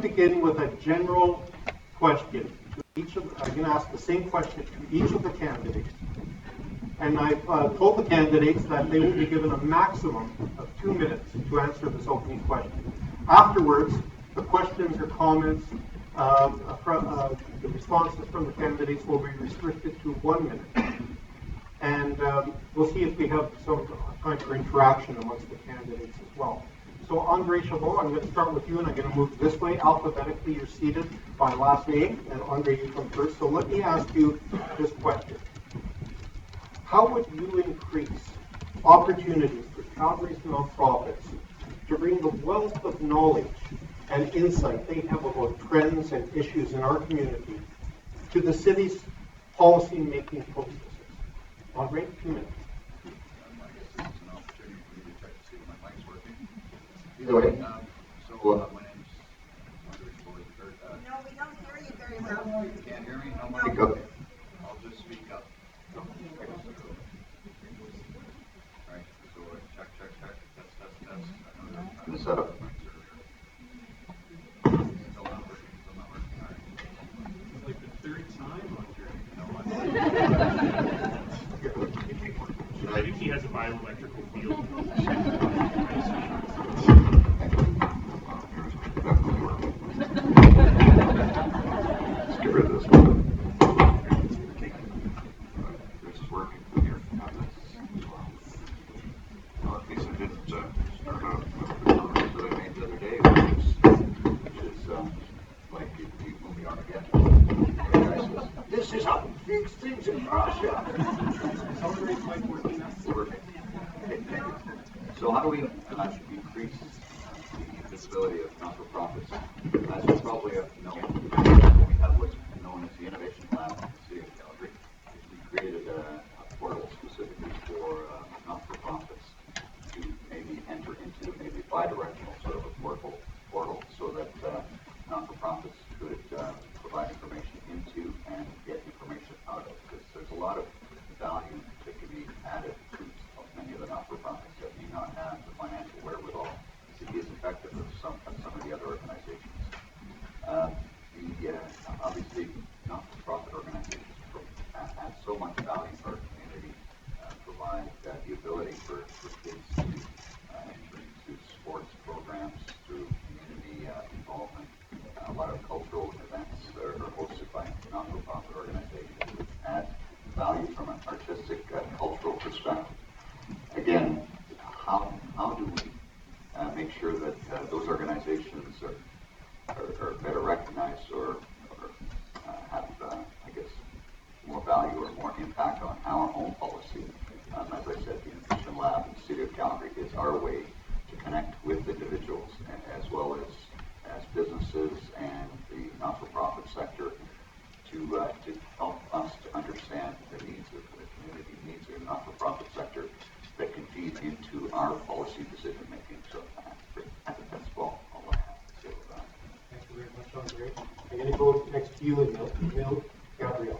begin with a general question. I'm going to ask the same question to each of the candidates. And I've told the candidates that they will be given a maximum of 2 minutes to answer this opening question. Afterwards, the questions or comments, the responses from the candidates will be restricted to 1 minute. And we'll see if we have some time for interaction amongst the candidates as well. So Andre Chabot, I'm going to start with you, and I'm going to move this way. Alphabetically, you're seated by last name, and Andre, you come first. So let me ask you this question. How would you increase opportunities for Calgary's nonprofits to bring the wealth of knowledge and insight they have about trends and issues in our community to the city's policy-making processes? Andre, 2 minutes. Either way. My name's Andre Chabot. No, we don't hear you very well. You can't hear me? No. Okay. I'll just speak up. Alright, so check. Test. The setup. Still not working. Alright. It's like the third time, Andre. I think he has a bioelectrical field. Let's get rid of this one. This is working here. Well, at least I didn't start out with the comments that I made the other day, which is like you movie Armageddon. The guy says, "This is how we fix things in Russia." So how do we increase the visibility of not-for-profits? As you probably have known, we have what's known as the Innovation Lab in the City of Calgary. We created a portal specifically for not-for-profits to maybe enter into maybe bi-directional sort of a portal so that not-for-profits could provide information into and get information out of, because there's a lot of value that can be added to many of the not-for-profits that may not have the financial wherewithal to be as effective as some of the other organizations. Obviously, not-for-profit organizations add so much value to our community, provide the ability for kids to enter into sports programs through community involvement. A lot of cultural events are hosted by not-for-profit organizations which add value from an artistic, cultural perspective. Again, how do we make sure that those organizations are better recognized or have, I guess, more value or more impact on our own policy? As I said, the Innovation Lab in the City of Calgary is our way to connect with individuals as well as businesses and the not-for-profit sector to help us to understand the needs of the community, needs of the not-for-profit sector that can feed into our policy decision making. So I think that's all I have to say about that. Thank you very much, Andre. I'm going to go next to you, Emile Gabriel.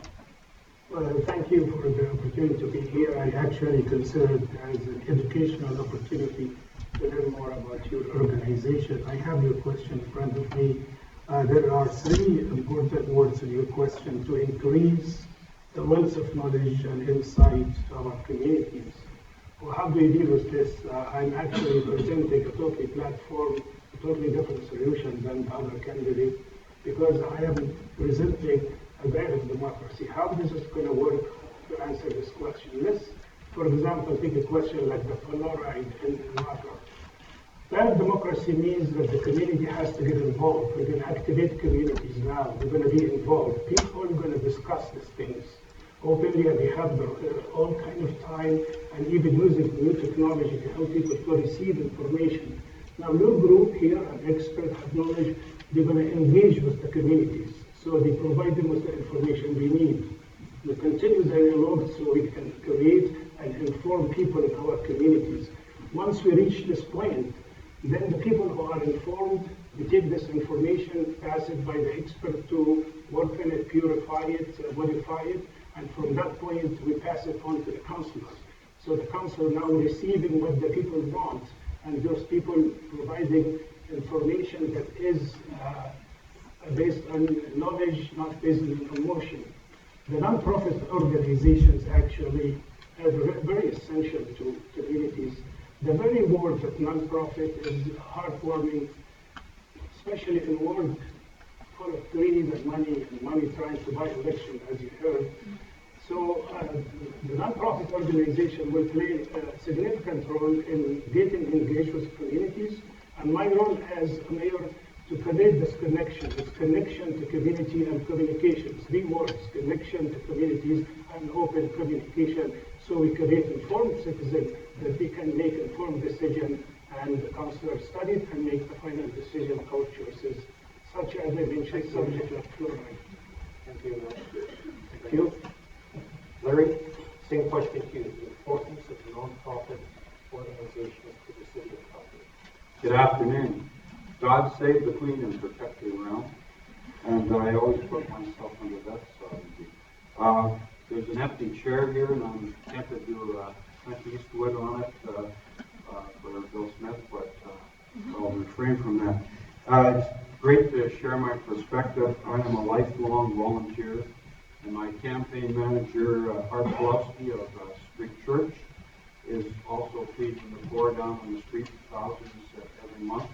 Well, thank you for the opportunity to be here. I actually consider it as an educational opportunity to learn more about your organization. I have your question in front of me. There are 3 important words in your question: to increase the wealth of knowledge and insight to our communities. Well, how do we deal with this? I'm actually presenting a totally platform, a totally different solution than the other candidate, because I am presenting a direct democracy. How this is going to work to answer this question? Let's, for example, take a question like the fluoride in water. Direct democracy means that the community has to get involved. We're going to activate communities now. We're going to be involved. People are going to discuss these things openly, and they have their own kind of time and even using new technology to help people to receive information. Now, your group here, an expert, have knowledge, they're going to engage with the communities. So they provide them with the information they need. We continue the dialogue so we can create and inform people in our communities. Once we reach this point, then the people who are informed, we take this information, pass it by the expert to work on it, purify it, modify it, and from that point we pass it on to the councillors. So the council now receiving what the people want, and those people providing information that is based on knowledge, not based on emotion. The nonprofit organizations actually are very essential to communities. The very word of nonprofit is heartwarming, especially in a world full of greed and money trying to buy election, as you heard. So the nonprofit organization will play a significant role in getting engaged with communities. And my role as a mayor to create this connection to community and communication. 3 words: connection to communities and open communication. So we create informed citizens that they can make informed decision, and the councillor studied and make the final decision about choices, such as I mentioned, subject like fluoride. Thank you. Thank you. Larry, same question to you. The importance of nonprofit organizations to the city of Calgary. Good afternoon. God save the Queen and protect the realm. And I always put myself under that sovereignty. There's an empty chair here, and I'm tempted to Clint Eastwood on it for Bill Smith, but I'll refrain from that. It's great to share my perspective. I am a lifelong volunteer, and my campaign manager, Art Pawlowski of Street Church, is also feeding the poor down on the street, thousands every month.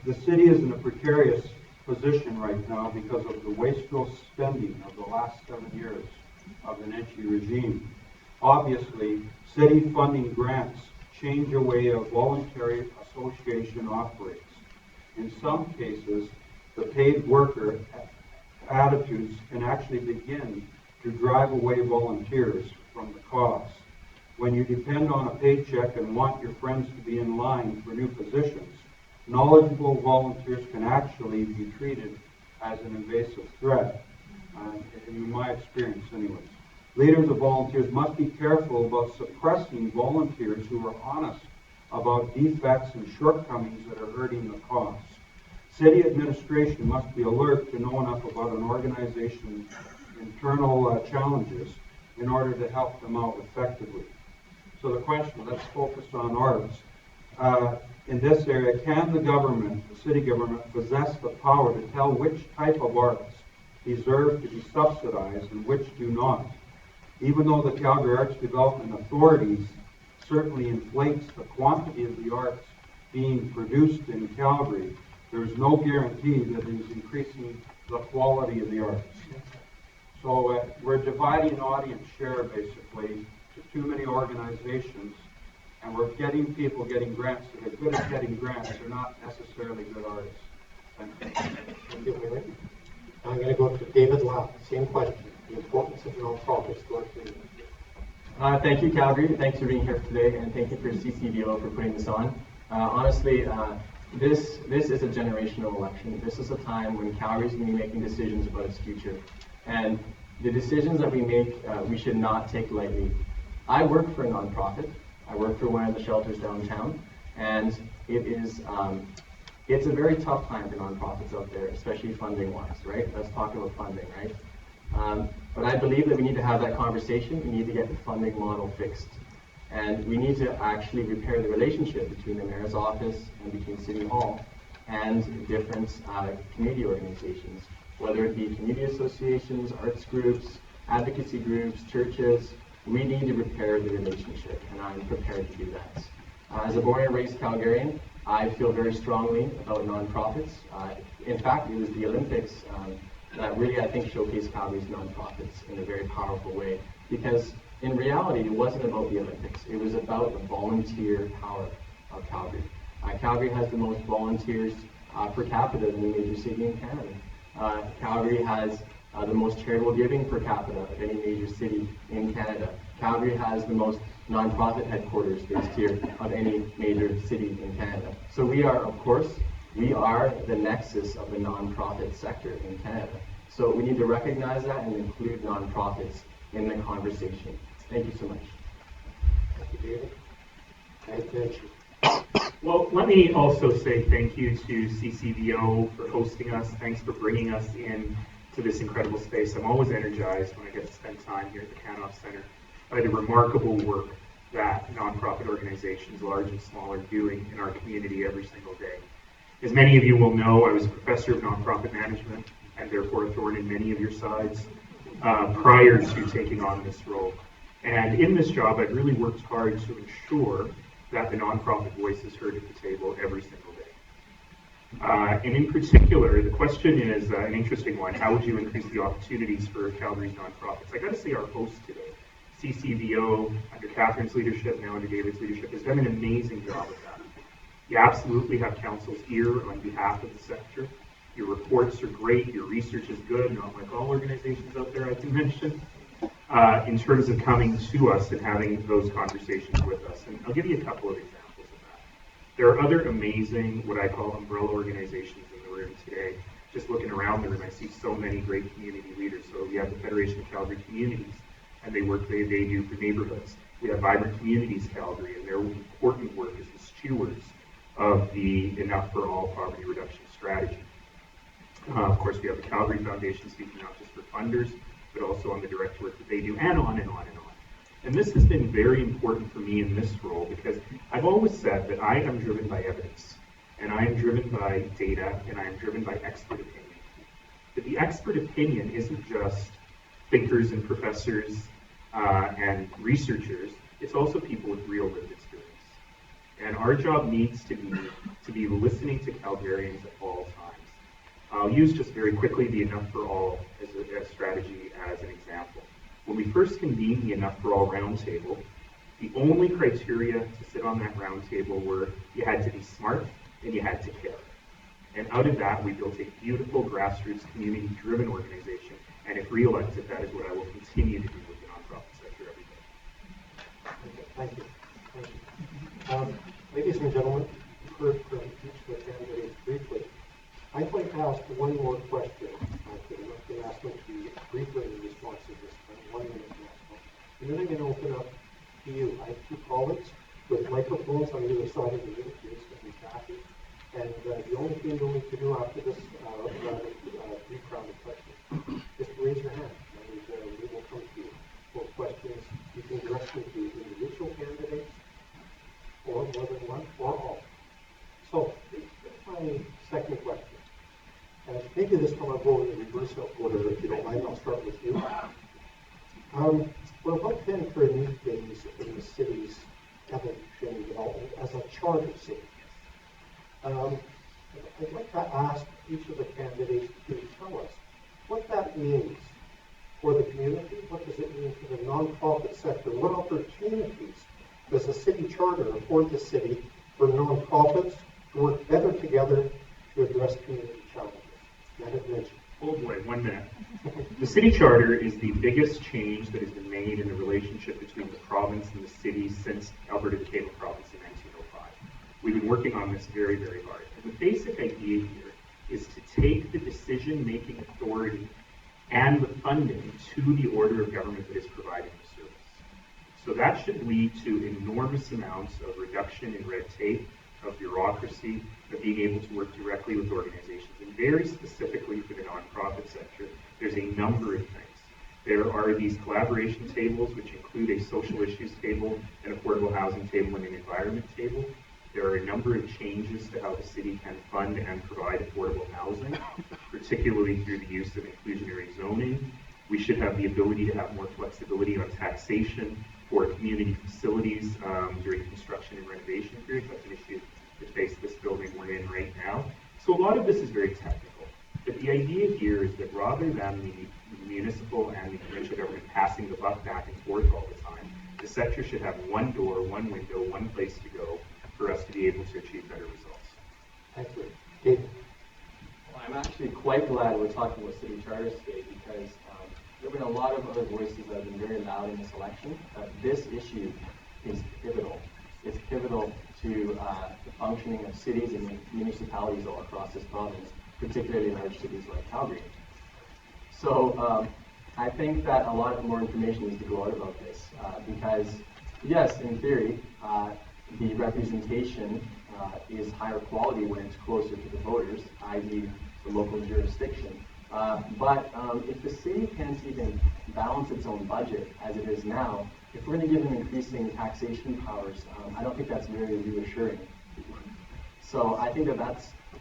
The city is in a precarious position right now because of the wasteful spending of the last 7 years of the Nenshi regime. Obviously, city funding grants change the way a voluntary association operates. In some cases, the paid worker attitudes can actually begin to drive away volunteers from the cause. When you depend on a paycheck and want your friends to be in line for new positions, knowledgeable volunteers can actually be treated as an invasive threat, in my experience anyways. Leaders of volunteers must be careful about suppressing volunteers who are honest about defects and shortcomings that are hurting the cause. City administration must be alert to know enough about an organization's internal challenges in order to help them out effectively. So the question, let's focus on arts. In this area, can the government, the city government, possess the power to tell which type of arts deserve to be subsidized and which do not? Even though the Calgary Arts Development Authorities certainly inflates the quantity of the arts being produced in Calgary, there is no guarantee that it is increasing the quality of the arts. So we're dividing audience share basically to too many organizations, and we're getting people getting grants that are good at getting grants. They're not necessarily good artists. Thank you. Thank you, Larry. I'm going to go to David Lapp. Same question. The importance of nonprofits to our community. Thank you, Calgary. Thanks for being here today, and thank you for CCVO for putting this on. Honestly, this is a generational election. This is a time when Calgary is going to be making decisions about its future. And the decisions that we make, we should not take lightly. I work for a nonprofit. I work for one of the shelters downtown, and it's a very tough time for nonprofits out there, especially funding-wise, right? Let's talk about funding, right? But I believe that we need to have that conversation. We need to get the funding model fixed. And we need to actually repair the relationship between the mayor's office and between City Hall and different community organizations, whether it be community associations, arts groups, advocacy groups, churches. We need to repair the relationship, and I'm prepared to do that. As a born and raised Calgarian, I feel very strongly about nonprofits. In fact, it was the Olympics that really, I think, showcased Calgary's nonprofits in a very powerful way. Because in reality, it wasn't about the Olympics. It was about the volunteer power of Calgary. Calgary has the most volunteers per capita than any major city in Canada. Calgary has the most charitable giving per capita of any major city in Canada. Calgary has the most nonprofit headquarters based here of any major city in Canada. So we are, of course, the nexus of the nonprofit sector in Canada. So we need to recognize that and include nonprofits in the conversation. Thank you so much. Thank you, David. Well, let me also say thank you to CCVO for hosting us. Thanks for bringing us in to this incredible space. I'm always energized when I get to spend time here at the Canoff Center by the remarkable work that nonprofit organizations, large and small, are doing in our community every single day. As many of you will know, I was a professor of nonprofit management and therefore a thorn in many of your sides prior to taking on this role. And in this job, I've really worked hard to ensure that the nonprofit voice is heard at the table every single day. And in particular, the question is an interesting one. How would you increase the opportunities for Calgary's nonprofits? I got to say our host today, CCVO, under Catherine's leadership, now under David's leadership, has done an amazing job of that. You absolutely have council's ear on behalf of the sector. Your reports are great, your research is good, not like all organizations out there I can mention, in terms of coming to us and having those conversations with us. And I'll give you a couple of examples of that. There are other amazing, what I call umbrella organizations in the room today. Just looking around the room, I see so many great community leaders. So we have the Federation of Calgary Communities, and they do for neighborhoods. We have Vibrant Communities Calgary, and their important work is the stewards of the Enough for All poverty reduction strategy. Of course, we have the Calgary Foundation speaking not just for funders, but also on the direct work that they do, and on and on and on. And this has been very important for me in this role because I've always said that I am driven by evidence, and I am driven by data, and I am driven by expert opinion. But the expert opinion isn't just thinkers and professors and researchers, it's also people with real lived experience. And our job needs to be listening to Calgarians at all times. I'll use just very quickly the Enough for All as a strategy as an example. When we first convened the Enough for All roundtable, the only criteria to sit on that roundtable were you had to be smart and you had to care. And out of that, we built a beautiful grassroots community-driven organization. And if reelected, that is what I will continue to do with the nonprofit sector every day. Okay, thank you. Ladies and gentlemen, you've heard from each of the candidates briefly. I'd like to ask one more question. I'm going to ask them to be briefer in response to this time, 1 minute maximum. And then I'm going to open up to you. I have two colleagues with microphones on either side of the room, Jason and Kathy. And the only thing you'll need to do after this brief round of questions is to raise your hand, and we will come to you for questions. You can direct them to individual candidates, or more than one, or all. So, here's my second question. Maybe this time I'll go in the reverse order, if you don't mind. I'll start with you. We're about to enter a new phase in the city's evolution and development as a charter city. I'd like to ask each of the candidates to tell us what that means for the community. What does it mean for the nonprofit sector? What opportunities does a city charter afford the city for nonprofits to work better together to address community challenges? Naheed Nenshi. Oh boy, 1 minute. The city charter is the biggest change that has been made in the relationship between the province and the city since Alberta became a province in 1905. We've been working on this very, very hard. And the basic idea here is to take the decision-making authority and the funding to the order of government that is providing the service. So that should lead to enormous amounts of reduction in red tape, of bureaucracy, of being able to work directly with organizations. And very specifically for the nonprofit sector, there's a number of things. There are these collaboration tables, which include a social issues table, an affordable housing table, and an environment table. There are a number of changes to how the city can fund and provide affordable housing, particularly through the use of inclusionary zoning. We should have the ability to have more flexibility on taxation for community facilities during construction and renovation periods. That's an issue that faces this building we're in right now. So a lot of this is very technical. But the idea here is that rather than the municipal and the provincial government passing the buck back and forth all the time, the sector should have one door, one window, one place to go for us to be able to achieve better results. Thank you. David. Well, I'm actually quite glad we're talking about city charters today because there have been a lot of other voices that have been very loud in this election. This issue is pivotal. It's pivotal to the functioning of cities and municipalities all across this province, particularly large cities like Calgary. So I think that a lot more information needs to go out about this because, yes, in theory, the representation is higher quality when it's closer to the voters, i.e. the local jurisdiction. But if the city can't even balance its own budget as it is now, if we're going to give them increasing taxation powers, I don't think that's very reassuring. So I think that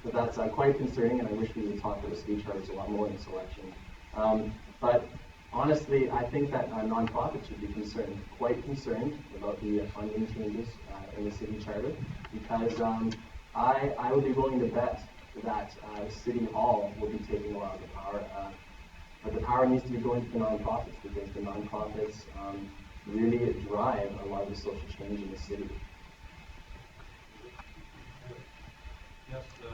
But that's quite concerning, and I wish we would talk about the city charters a lot more in this election. But honestly, I think that nonprofits should be quite concerned about the funding changes in the city charter, because I would be willing to bet that City Hall will be taking a lot of the power. But the power needs to be going to the nonprofits, because the nonprofits really drive a lot of the social change in the city. Yes, the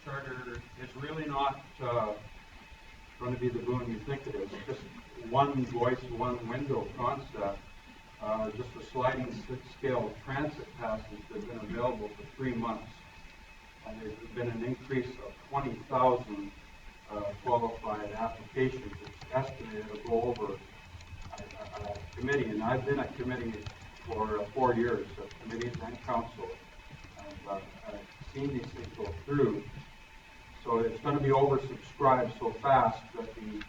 charter is really not going to be the boon you think it is. Just one voice, one window concept. Just a sliding scale transit passes that have been available for 3 months. And there's been an increase of 20,000 qualified applications. It's estimated to go over a committee, and I've been at committee for 4 years, committees and council. I've seen these things go through. So it's going to be oversubscribed so fast that the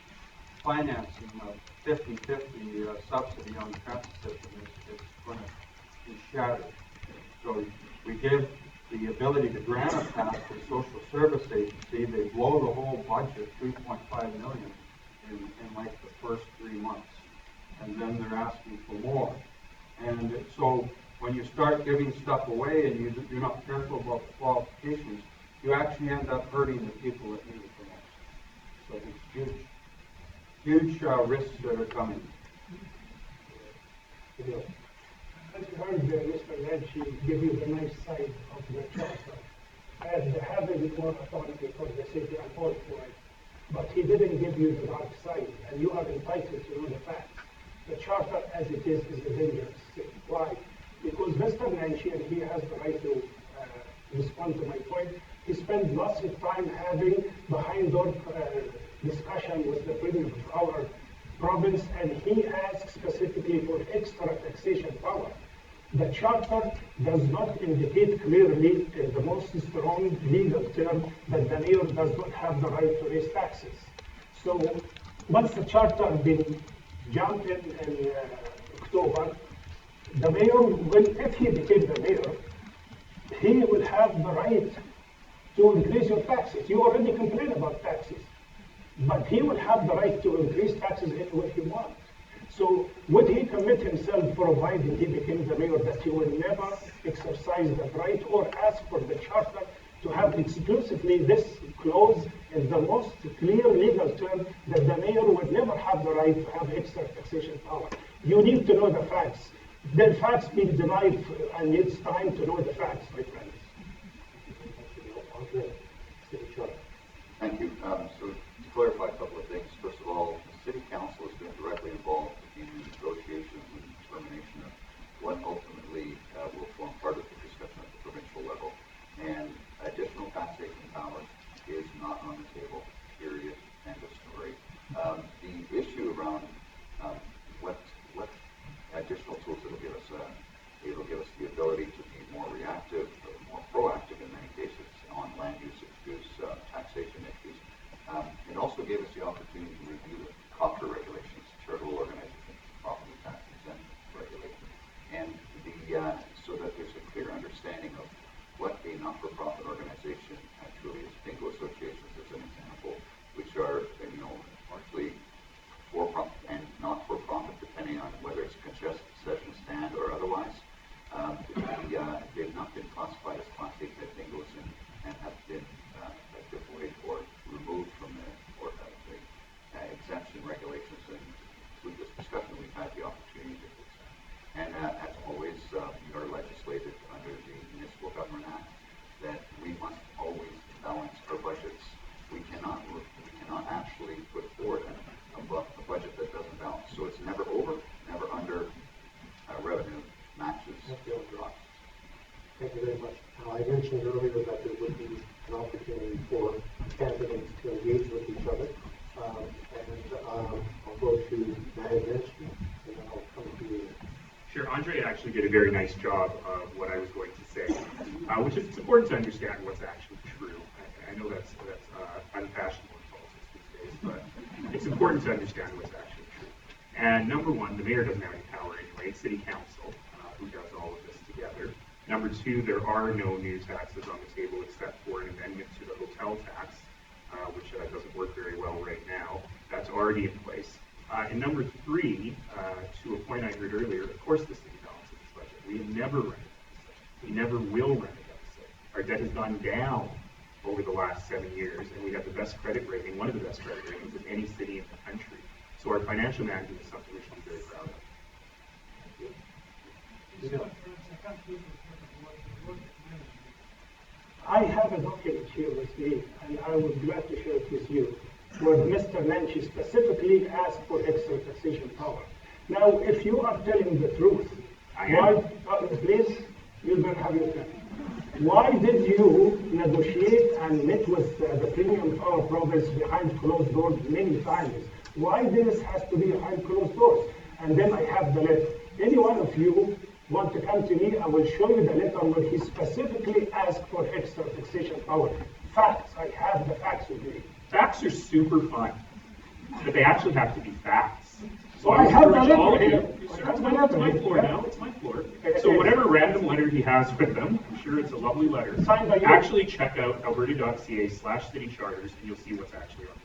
financing of 50-50 subsidy on the transit system is going to be shattered. So we give the ability to grant a pass to the social service agency. They blow the whole budget, $3.5 million, in like the first 3 months. And then they're asking for more. And so when you start giving stuff away and you're not careful about the qualifications, you actually end up hurting the people that need it the most. So it's huge risks that are coming. As you heard Mr. Nenshi give you the nice side of the charter, and having more authority for the city, I'm all for it. But he didn't give you the dark side, and you are entitled to know the facts. The charter as it is a dangerous thing. Why? Because Mr. Nenshi, and he has the right to respond to my point, he spent lots of time having behind-door discussion with the Premier of our province, and he asked specifically for extra taxation power. The charter does not indicate clearly in the most strong legal term that the mayor does not have the right to raise taxes. So once the charter been jumped in October, the mayor if he became the mayor, he will have the right to increase your taxes. You already complain about taxes, but he will have the right to increase taxes any way he wants. So would he commit himself, provided he became the mayor, that he will never exercise that right or ask for the charter to have exclusively this clause in the most clear legal term that the mayor would never have the right to have extra taxation power? You need to know the facts. The facts being denied, and it's time to know the facts, my friends. Thank you. So to clarify a couple of things, first of all, the City Council has been directly involved in the negotiations and determination of what ultimately will form part of the discussion at the provincial level. And additional taxation power is not on the table, period, end of story. The issue around what additional tools it'll give us the ability to be more reactive, more proactive in many cases on land use issues, taxation issues. It also gave us the opportunity to review the COPTER regulations, charitable organizations, property tax exempt regulations, and so that there's a clear understanding of what a not-for-profit organization actually is. Bingo associations, as an example, which are largely for-profit and not-for-profit, depending on whether it's a concession stand or otherwise. They've not been classified as Class A type bingos and have been effectively or removed from the exemption regulations. And through this discussion, we've had the opportunity to fix that. And as always, we are legislated under the Municipal Government Act that we must always balance our budgets. We cannot actually put forward a budget that doesn't balance. So it's never over, never under. Revenue matches costs. Thank you very much. I mentioned earlier that there would be an opportunity for candidates to engage with each other. I'll go to Naheed Nenshi, and then I'll come to you. Sure, Andre actually did a very nice job of what I was going to say, which is it's important to understand what's actually true. I know that's unfashionable in politics these days, but it's important to understand what's actually true. And number one, the mayor doesn't have any power anyway. It's city council who does all of this together. Number two, there are no new taxes on the table except for an amendment to the hotel tax, which doesn't work very well right now. That's already in place. And number three, to a point I heard earlier, of course the city balances its budget. We have never run a deficit. We never will run a deficit. Our debt has gone down over the last 7 years, and we have the best credit rating, one of the best credit ratings of any city in the country. So our financial management is something we should be very proud of. I have a document here with me, and I would be glad to share it with you, where Mr. Nenshi specifically asked for extra taxation power. Now, if you are telling the truth, please, you don't have your turn. Why did you negotiate and meet with the premium power province behind closed doors many times? Why this has to be behind closed doors? And then I have the letter. Any one of you want to come to me, I will show you the letter where he specifically asked for extra taxation power. Facts, I have the facts with me. Facts are super fun, but they actually have to be facts. So I have the letter all of here. you, sir, it's my floor now, it's my floor. So whatever random letter he has with them, I'm sure it's a lovely letter, Signed by you. actually check out alberta.ca/city charters and you'll see what's actually on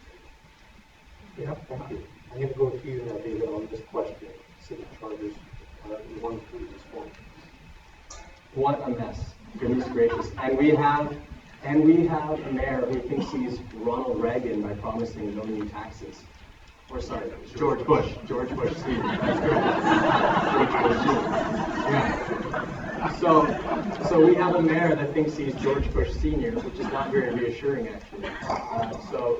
the table. Yeah, thank you. I'm going to go to you now, David, on this question. City charters, you want to respond. What a mess. Goodness gracious. And we have a mayor who thinks he's Ronald Reagan by promising no new taxes. Or sorry, George Bush. George Bush Sr. That's correct. Yeah. So we have a mayor that thinks he's George Bush Sr., which is not very reassuring actually.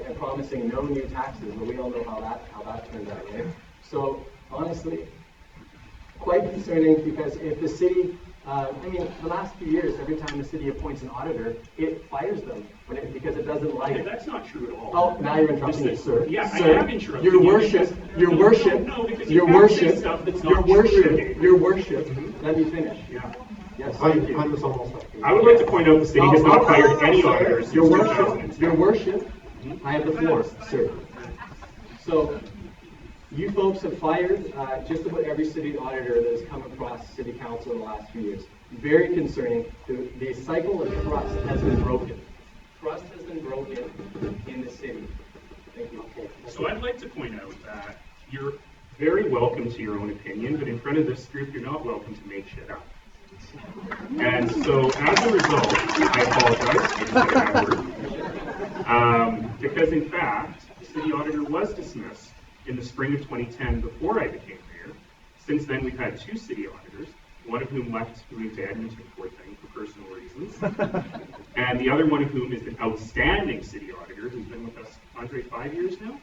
And promising no new taxes, but we all know how that turns out, right? So honestly, quite concerning, because if the city, the last few years, every time the city appoints an auditor, it fires them because it doesn't like Okay, it. that's not true at all. Oh, now you're interrupting me, sir. Yeah, Sir, I am interrupting Your you worship, because- your worship, No, because your you have to say worship, stuff that's your not true, worship, David. your worship. Let me finish. Yeah. Yes, thank you. Time is almost up. I would like to point out the city has not fired any auditors Your since worship, 2010. your worship, I have the floor, sir. So, you folks have fired just about every city auditor that has come across city council in the last few years. Very concerning. The cycle of trust has been broken. Trust has been broken in the city. Thank you. Okay. So I'd like to point out that you're very welcome to your own opinion, but in front of this group, you're not welcome to make shit up. And so as a result, I apologize for saying that word. Because in fact, the city auditor was dismissed in the spring of 2010 before I became mayor. Since then, we've had two city auditors, one of whom left to move to Edmonton, poor thing, for personal reasons. And the other one of whom is an outstanding city auditor who's been with us, Andre, 5 years now.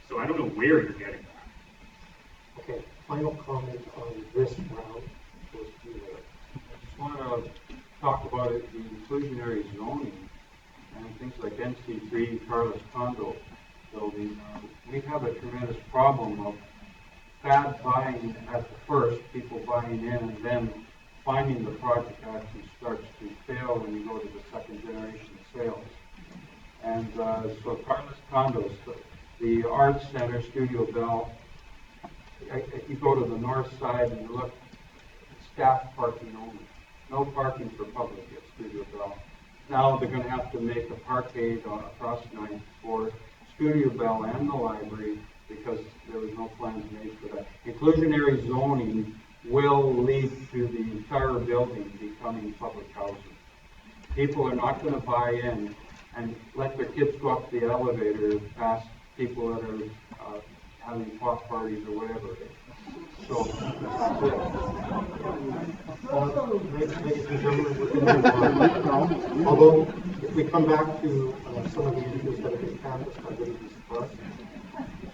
So I don't know where you're getting that. Okay, final comment on this round goes to you, Mayor. I just want to talk about it, the inclusionary zoning and things like NC3, Carlos condo building. We have a tremendous problem of bad buying at the first, people buying in, and then finding the project actually starts to fail when you go to the second generation sales. And so Carlos condos, the Arts Center, Studio Bell, if you go to the north side and you look, staff parking only. No parking for public at Studio Bell. Now they're going to have to make a parkade across 9th for Studio Bell and the library because there was no plans made for that. Inclusionary zoning will lead to the entire building becoming public housing. People are not going to buy in and let their kids go up the elevator past people that are having pot parties or whatever. So that's it. Ladies and gentlemen, we're going to move on. Although, if we come back to some of the issues that have been canvassed by ladies first,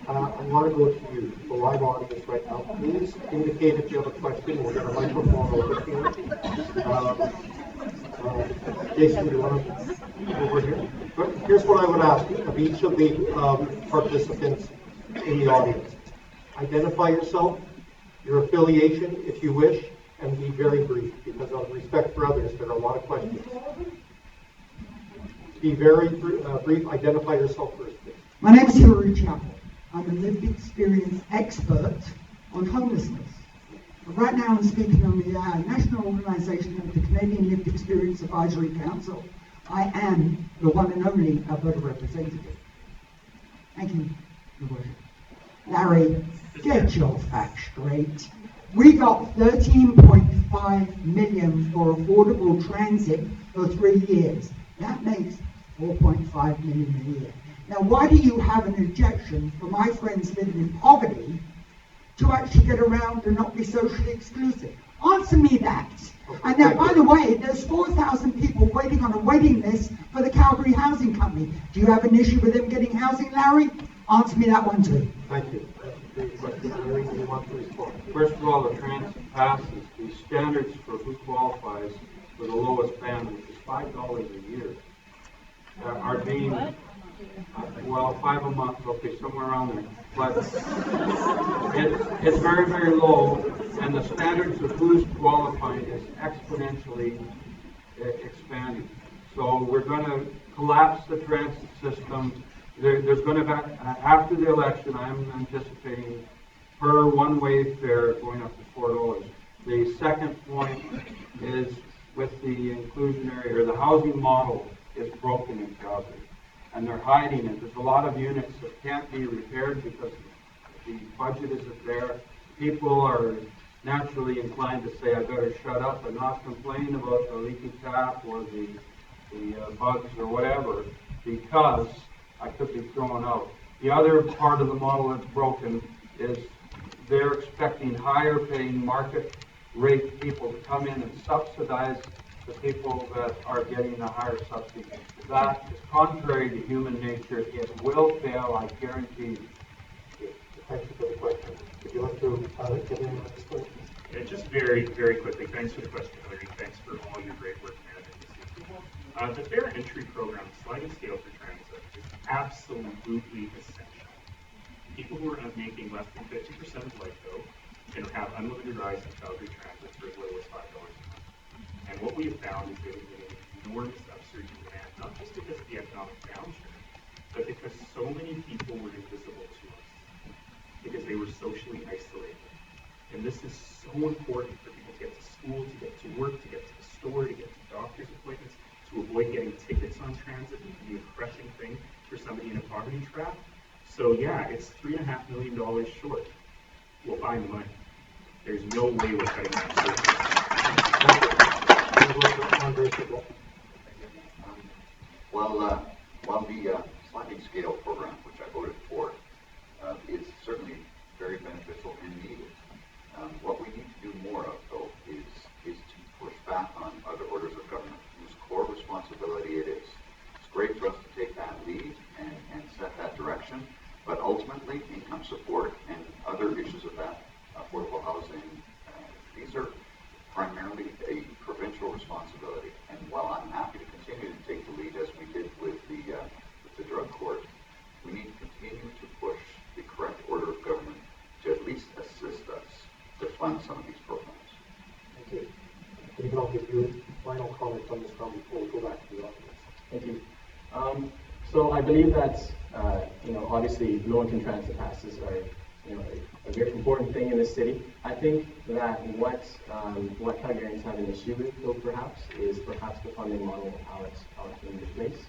I want to go to you, the live audience right now. Please indicate if you have a question. We'll get a microphone over here. Jason, do you want to over here? But here's what I would ask of each of the participants in the audience. Identify yourself, your affiliation, if you wish, and be very brief, because out of respect for others, there are a lot of questions. Be very brief. Identify yourself first, please. My name is Andre Chabot. I'm a lived experience expert on homelessness. Right now I'm speaking on the National Organisation of the Canadian Lived Experience Advisory Council. I am the one and only Alberta representative. Thank you, Your Worship. Larry, get your facts straight. We got 13.5 million for affordable transit for 3 years. That makes 4.5 million a year. Now, why do you have an objection for my friends living in poverty to actually get around and not be socially exclusive? Answer me that. And then, by the way, there's 4,000 people waiting on a waiting list for the Calgary Housing Company. Do you have an issue with them getting housing, Larry? Answer me that one too. Thank you. Larry, do you want to respond? First of all, the transit passes, the standards for who qualifies for the lowest band, which is $5 a year, are being, well, 5 a month, okay, somewhere around there. But it's very, very low, and the standards of who's qualifying is exponentially expanding. So we're going to collapse the transit system. There's going to, after the election, I'm anticipating per one-way fare going up to $4. The second point is with the inclusionary or the housing model is broken in Calgary, and they're hiding it. There's a lot of units that can't be repaired because the budget isn't there. People are naturally inclined to say, I better shut up and not complain about the leaky tap or the bugs or whatever, because I could be thrown out. The other part of the model that's broken is they're expecting higher paying market rate people to come in and subsidize the people that are getting a higher subsidy. That is contrary to human nature. It will fail, I guarantee you. Thank you for the question. Would you like to get in on this question? Yeah, just very, very quickly, thanks for the question, Hillary. Thanks for all your great work managing this. The fair entry program, sliding scale for transit, is absolutely essential. People who are making less than 50% of LIFO can have unlimited rides in Calgary Transit for as little as $5 a month. And what we have found is there has been an enormous upsurge in demand, not just because of the economic downturn, but because so many people were invisible to us, because they were socially isolated. And this is so important for people to get to school, to get to work, to get to the store, to get to doctor's appointments, to avoid getting tickets on transit, which can be a crushing thing for somebody in a poverty trap. So yeah, it's $3.5 million short. We'll find the money. There's no way we're cutting that. Andre Chabot. While the sliding scale program, which I voted for, is certainly very beneficial and needed, what we need to do more of, though, is to push back on other orders of government whose core responsibility it is. It's great for us to take that lead and set that direction, but ultimately, income support and other issues of that, affordable housing, these are primarily a provincial responsibility. And while I'm happy to continue to take the lead as we did with the drug court, we need to continue to push the correct order of government to at least assist us to fund some of these programs. Thank you. David, I'll give you final comments on this one before we go back to the audience. Thank you. So I believe that, obviously low-income transit passes are, a very important thing in this city. I think that what Calgarians have an issue with, though, perhaps the funding model of how it came into place.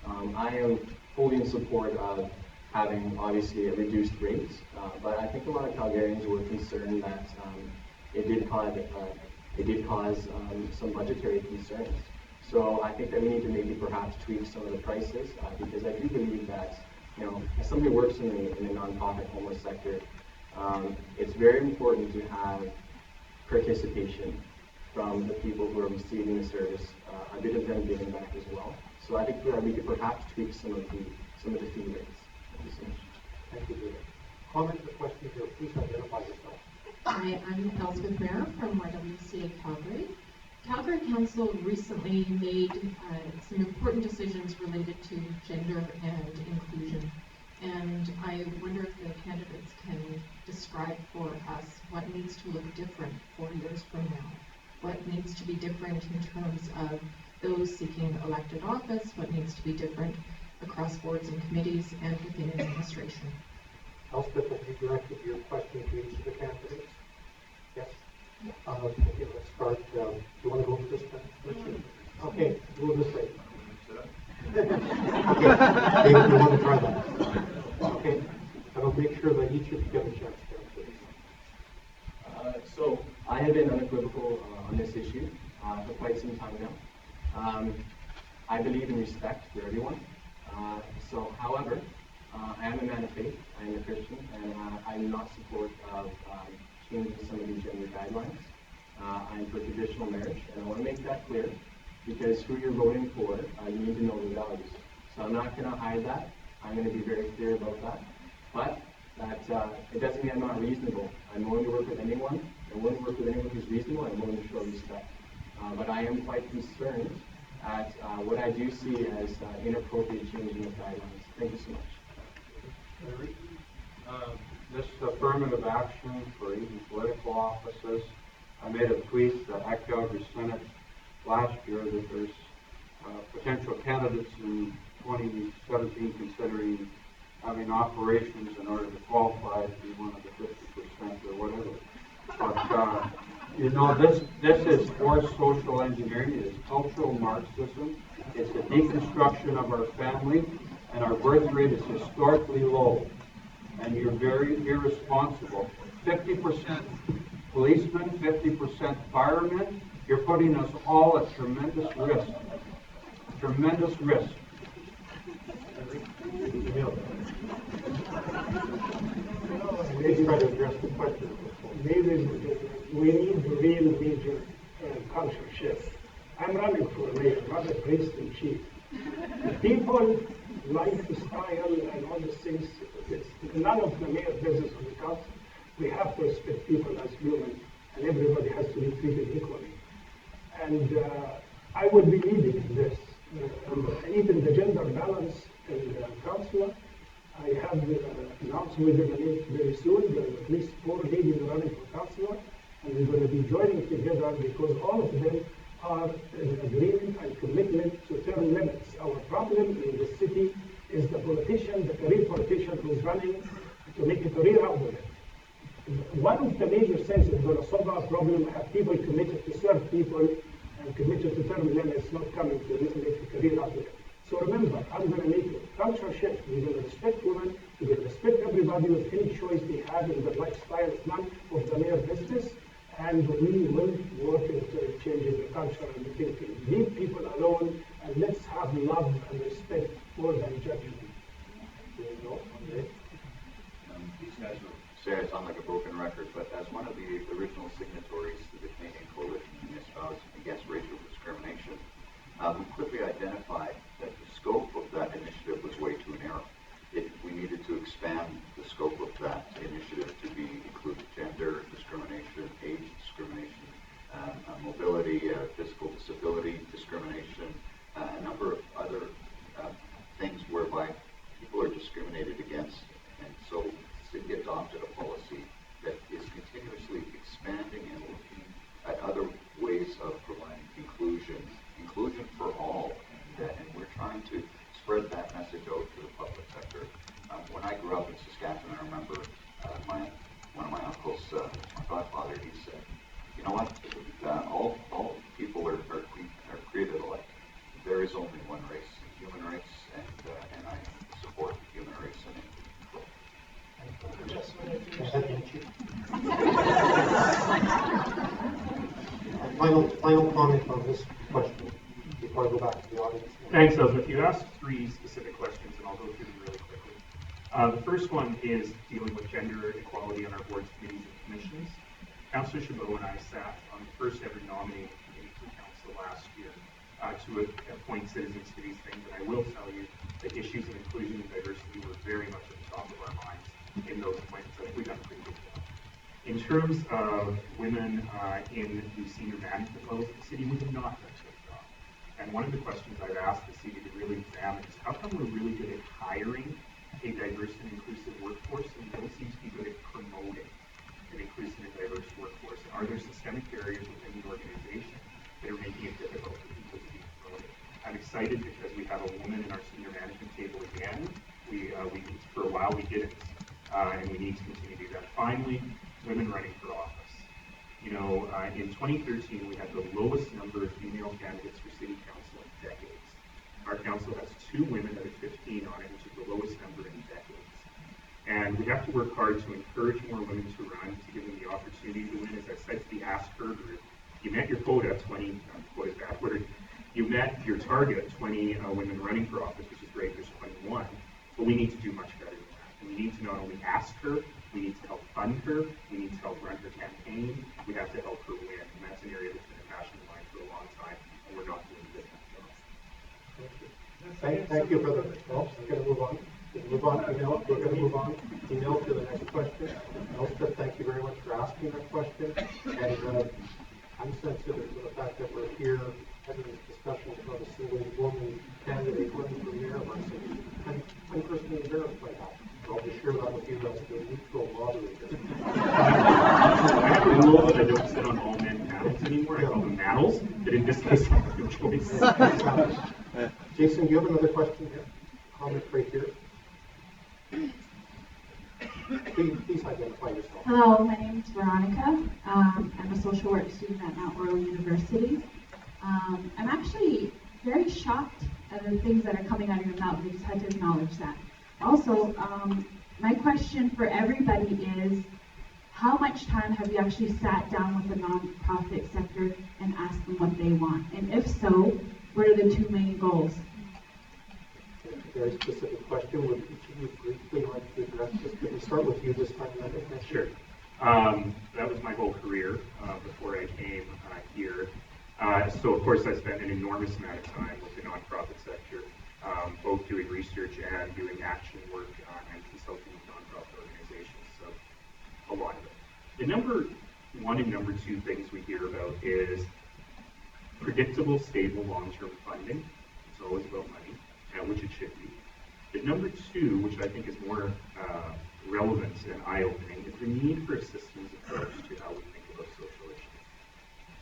I am fully in support of having, obviously, a reduced rate, but I think a lot of Calgarians were concerned that it did cause some budgetary concerns. So I think that we need to maybe perhaps tweak some of the prices, because I do believe that, as somebody who works in the nonprofit homeless sector, it's very important to have participation from the people who are receiving the service, a bit of them giving back as well. So I think that we could perhaps tweak some of the fee rates. Thank you so much. Thank you, David. Comment or question here, please identify yourself. Hi, I'm Elspeth Mayer from YWCA Calgary. Calgary Council recently made some important decisions related to gender and inclusion. And I wonder if the candidates can describe for us what needs to look different 4 years from now. What needs to be different in terms of those seeking elected office, what needs to be different across boards and committees and within administration. Elspeth, have you directed your question to each of the candidates? Yes? Okay, let's start. You want to go first? Okay, go this way. Okay, David, you want to try that? Okay, I'll make sure that each of you get a chance to answer. So I have been unequivocal on this issue for quite some time now. I believe in respect for everyone. However, I am a man of faith. I am a Christian, and I do not support changing some of these gender guidelines. I'm for traditional marriage, and I want to make that clear because who you're voting for, you need to know the values. So I'm not going to hide that. I'm going to be very clear about that. But it doesn't mean I'm not reasonable. I'm willing to work with anyone. I'm willing to work with anyone who's reasonable. I'm willing to show respect. But I am quite concerned at what I do see as inappropriate changing of guidelines. Thank you so much. This affirmative action for even political offices, I made a tweet at Calgary Senate last year that there's potential candidates in 2017 considering having operations in order to qualify to be one of the 50% or whatever. But this is forced social engineering. It is cultural Marxism. It's a deconstruction of our family, and our birth rate is historically low. And you're very irresponsible. 50% policemen, 50% firemen. You're putting us all at tremendous risk. Tremendous risk. Please try to address the question. Maybe we need a real major culture shift. I'm running for mayor, not a priest in chief. People, lifestyle, and all these things, it's none of the mayor business of the council. We have to respect people as humans, and everybody has to be treated equally. And I would be leading in this. Even the gender balance in the council, I have announced we're going to meet very soon. There are at least 4 ladies running for councillor, and we're going to be joining together because all of them are in agreement and commitment to term limits. Our problem in the city is the politician, the career politician who's running to make a career out of it. One of the major things that's going to solve our problem have people committed to serve people and committed to term limits, not coming to make a career out of it. So remember, I'm going to make a culture shift. We're going to respect women. We're going to respect everybody with any choice they have in their lifestyle. It's none of the mayor business. And we will work into changing the culture and the thinking. Leave people alone and let's have love and respect more than judgment. These guys would say I sound like a broken record, but as one of the original signatories to the Canadian Coalition Against Racial Discrimination, we quickly identified that the scope of that initiative was way too narrow. We needed to expand the scope of that initiative to include gender discrimination, age discrimination, mobility, physical disability discrimination, a number of other things whereby people are discriminated against. And so the city adopted a policy that is continuously expanding and looking at other ways of providing inclusion for all. And we're trying to spread that message out to the public sector. When I grew up in Saskatchewan, I remember one of my uncles, my godfather, he said, you know what, all people are created alike. There is only one race, human race, and I support human race and Final comment on this question before I go back to the audience. Thanks, Elizabeth. You asked 3 specific questions, and I'll go through them really quickly. The first one is dealing with gender equality on our boards, committees, and commissions. Councillor Chabot and I sat on the first ever nominating committee for council last year to appoint citizens to these things, and I will tell you that issues of inclusion and diversity were very much at the top of our minds in those appointments. I think we've done a pretty good job. In terms of women in the senior management levels of the city, we have not done a good job. And one of the questions I've asked the city to really examine is how come we're really good at hiring a diverse and inclusive workforce and we don't seem to be good at promoting an inclusive and diverse workforce? And are there systemic barriers within the organization that are making it difficult for people to be promoted? I'm excited because we have a woman in our senior management table again. For a while we didn't, and we need to continue to do that. Finally, women running for office. In 2013, we had the lowest number of female candidates for city council in decades. Our council has 2 women out of 15 on it, which is the lowest number in decades. And we have to work hard to encourage more women to run, to give them the opportunity to win. As I said to the Ask Her group, you met your quota, 20, quota is bad word, you met your target, 20 women running for office, which is great, there's 21, but we need to do much better than that. And we need to not only ask her, we need to help fund her, we need to help run her campaign, we have to help her win, and that's an area that's been a passion of mine for a long time, and we're not doing good enough. Thank you for the, well, we're going to move on. Move on, Emile. We're going to move on, Emile, to the next question. Elspeth, thank you very much for asking that question. And I'm sensitive to the fact that we're here having this discussion about a single woman candidate running for mayor of our city. I'm personally embarrassed by that. I'll be sure that with you as the neutral moderator. I have a rule that I don't sit on all men panels anymore. I call them manels, but in this case, I have no choice. Jason, do you have another question here? Comment right here. Please identify yourself. Hello, my name is Veronica. I'm a social work student at Mayoral University. I'm actually very shocked at the things that are coming out of your mouth. I just had to acknowledge that. Also, my question for everybody is, how much time have you actually sat down with the nonprofit sector and asked them what they want? And if so, what are the 2 main goals? Very specific question. Would each of you briefly like to address this? Could we start with you this time? Sure. That was my whole career before I came here. So, of course, I spent an enormous amount of time with the nonprofit sector, both doing research and doing action work and consulting with nonprofit organizations. So, a lot of it. The number 1 and number 2 things we hear about is predictable, stable, long-term funding. It's always about money. Which it should be. But number 2, which I think is more relevant and eye-opening, is the need for a systems approach to how we think about social issues.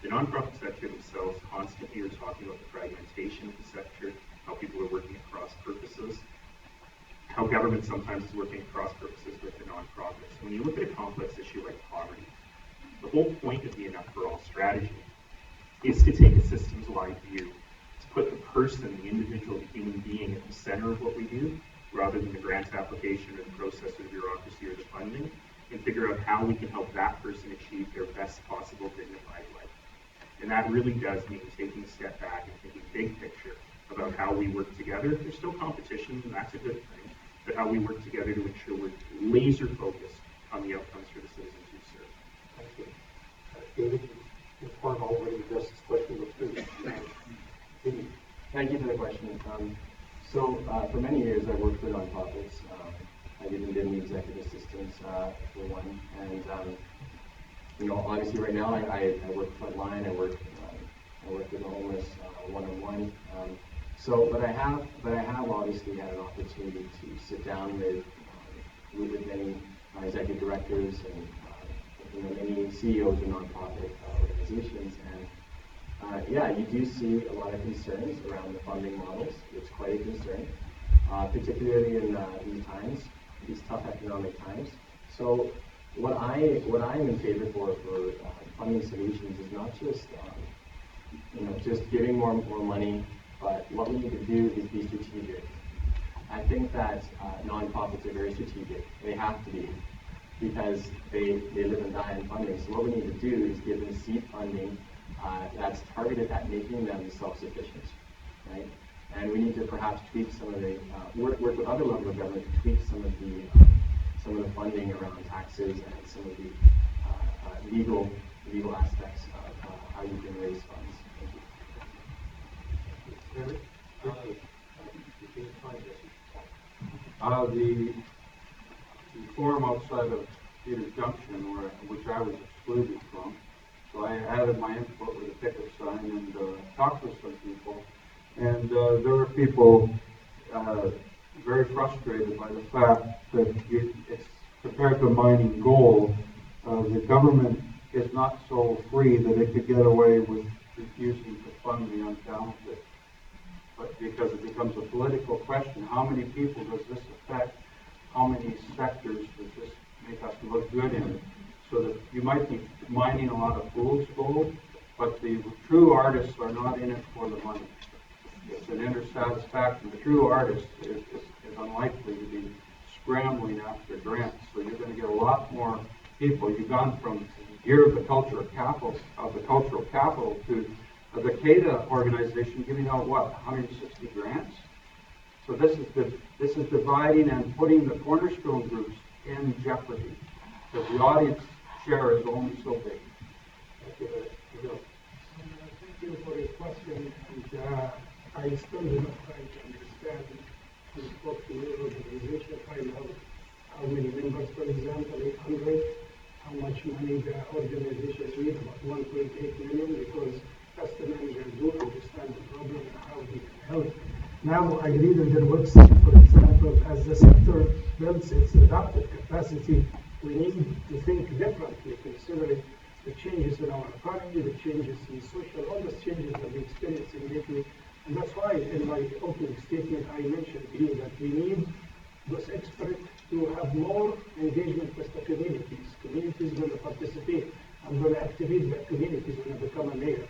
The nonprofit sector themselves constantly are talking about the fragmentation of the sector, how people are working at cross purposes, how government sometimes is working at cross purposes with the nonprofits. When you look at a complex issue like poverty, the whole point of the Enough for All strategy is to take a systems-wide view, put the person, the individual, the human being at the center of what we do, rather than the grant application or the process or the bureaucracy or the funding, and figure out how we can help that person achieve their best possible dignified life. And that really does mean taking a step back and thinking big picture about how we work together. There's still competition, and that's a good thing, but how we work together to ensure we're laser focused on the outcomes for the citizens we serve. Thank you. David, you've already addressed this question before. Thank you for the question. For many years, I worked for nonprofits. I even did the executive assistants for one, and obviously right now I work frontline. I work with the homeless one-on-one. But I have obviously had an opportunity to sit down with many executive directors and many CEOs of nonprofit organizations, and you do see a lot of concerns around the funding models. It's quite a concern, particularly in these times, these tough economic times. So what I'm in favor for funding solutions is not just just giving more money, but what we need to do is be strategic. I think that nonprofits are very strategic. They have to be, because they live and die on funding. So what we need to do is give them seed funding that's targeted at making them self-sufficient, right? And we need to perhaps tweak some of the work with other levels of government to tweak some of the funding around taxes and some of the legal aspects of how you can raise funds. Thank you. The forum outside of Peter Junction, which I was excluded from, so I added my input with a picket sign and talked with some people, and there were people very frustrated by the fact that it's compared to mining gold, the government is not so free that it could get away with refusing to fund the untalented. But because it becomes a political question, how many people does this affect? How many sectors does this make us look good in? so that you might be mining a lot of fool's gold, but the true artists are not in it for the money. It's an inner satisfaction. The true artist is unlikely to be scrambling after grants. So you're going to get a lot more people. You've gone from Year of the Cultural Capital to the CADA organization giving out what, 160 grants. So this is dividing and putting the cornerstone groups in jeopardy because the audience share is only so big. Thank you for your question. And, I still do not try to understand. We spoke to your organization, find out how many members, for example, 800, how much money the organization needs, about 1.8 million, because that's the manager do understand the problem and how we can help. Now, I read in their website, for example, as the sector builds its adaptive capacity, we need to think differently, considering the changes in our economy, the changes in social, all the changes that we're experiencing lately. And that's why in my opening statement I mentioned here that we need those experts to have more engagement with the communities. Communities going to participate. I'm going to activate the communities when I become a mayor.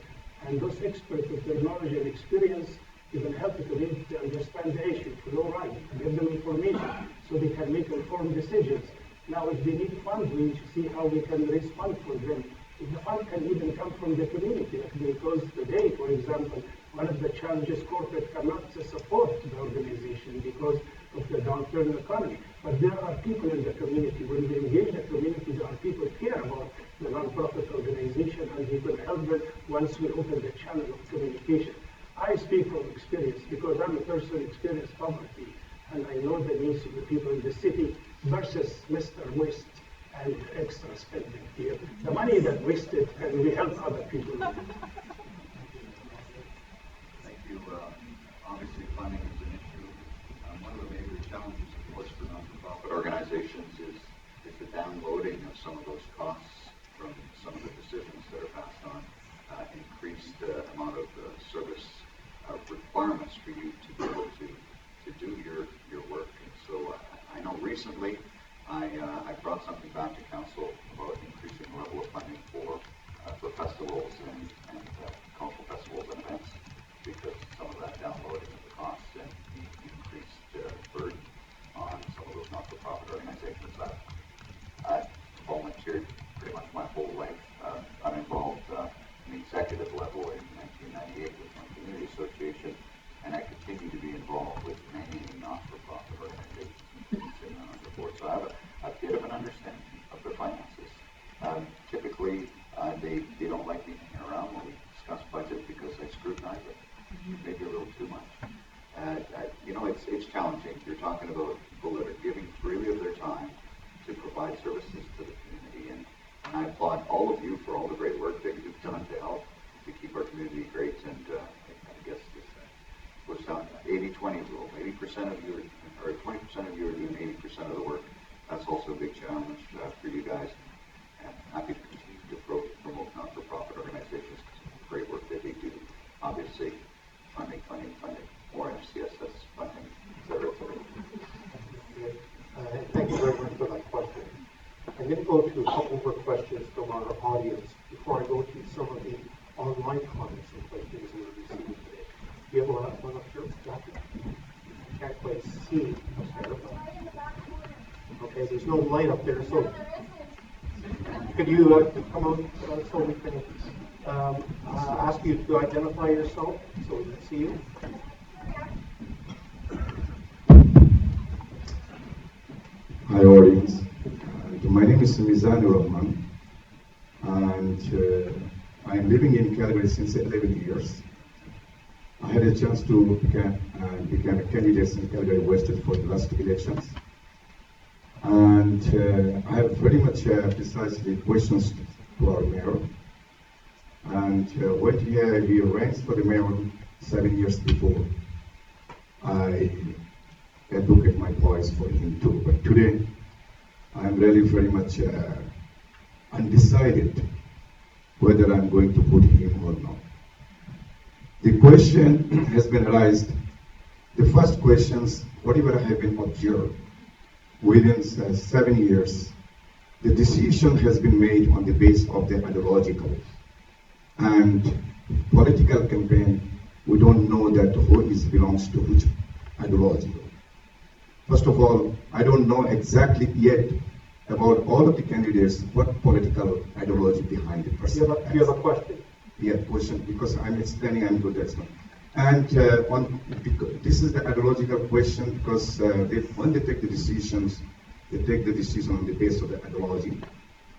And those experts with their knowledge and experience, they're going to help the community to understand the issue, to know right, to give them information so they can make informed decisions. Now, if they need funds, we need to see how we can raise funds for them. If the fund can even come from the community, because today, for example, one of the challenges corporate cannot support the organization because of the downturn economy. But there are people in the community. When we engage the community, there are people who care about the non-profit organization, and we will help them once we open the channel of communication. I speak from experience because I'm a person who experienced poverty, and I know the needs of the people in the city versus Mr. West and extra spending here. The money that wasted, and we help other people. Thank you. Obviously, funding is an issue. One of the major challenges, of course, for non-profit organizations is the downloading of some of those costs from some of the decisions that are passed on, increased amount of service requirements for you to be able to do your work. And so I know recently I brought something back to council about increasing the level of funding for festivals and cultural festivals and events, because some of that downloading of the costs and the increased burden on some of those not-for-profit organizations. I've volunteered pretty much my whole life. I'm involved in the executive level in 1998 with my community association, and I continue to be involved with many not-for-profit organizations and on the board. So I have a bit of an understanding of their finances. Typically, they don't like me hanging around when we discuss budget because I scrutinize it, maybe a little too much. It's challenging. You're talking about people that are giving freely of their time to provide services to the community, and I applaud all of you for all the great work that you've done to help to keep our community great. And I guess this was 80-20 rule. 80% of you, or 20% of you are doing 80% of the work. That's also a big challenge for you guys. And happy to continue to promote not-for-profit organizations because of the great work that they do. Obviously, funding, more FCSS funding, et cetera, et cetera. Thank you very much for that question. I'm going to go to a couple more questions from our audience before I go to some of the online comments and questions we received today. Do you have one up here, Doctor? I can't quite see up there. Okay, there's no light up there, so could you come out so we can ask you to identify yourself so we can see you? Hi audience, my name is Mizanur Rahman, and I am living in Calgary since 11 years. I had a chance to become a candidate in Calgary West for the last elections, and I have very much precisely questions to our mayor. And when he ran for the mayor 7 years before, I advocate my voice for him too. But today, I'm really very much undecided whether I'm going to put him or not. The question has been raised. The first questions, whatever I have been observed within 7 years, the decision has been made on the base of the ideological. And political campaign, we don't know that who belongs to which ideology. First of all, I don't know exactly yet about all of the candidates what political ideology behind the person. You have a question? Yeah, question, because I'm explaining, I'm good at that. And this is the ideological question because when they take the decisions, they take the decision on the basis of the ideology.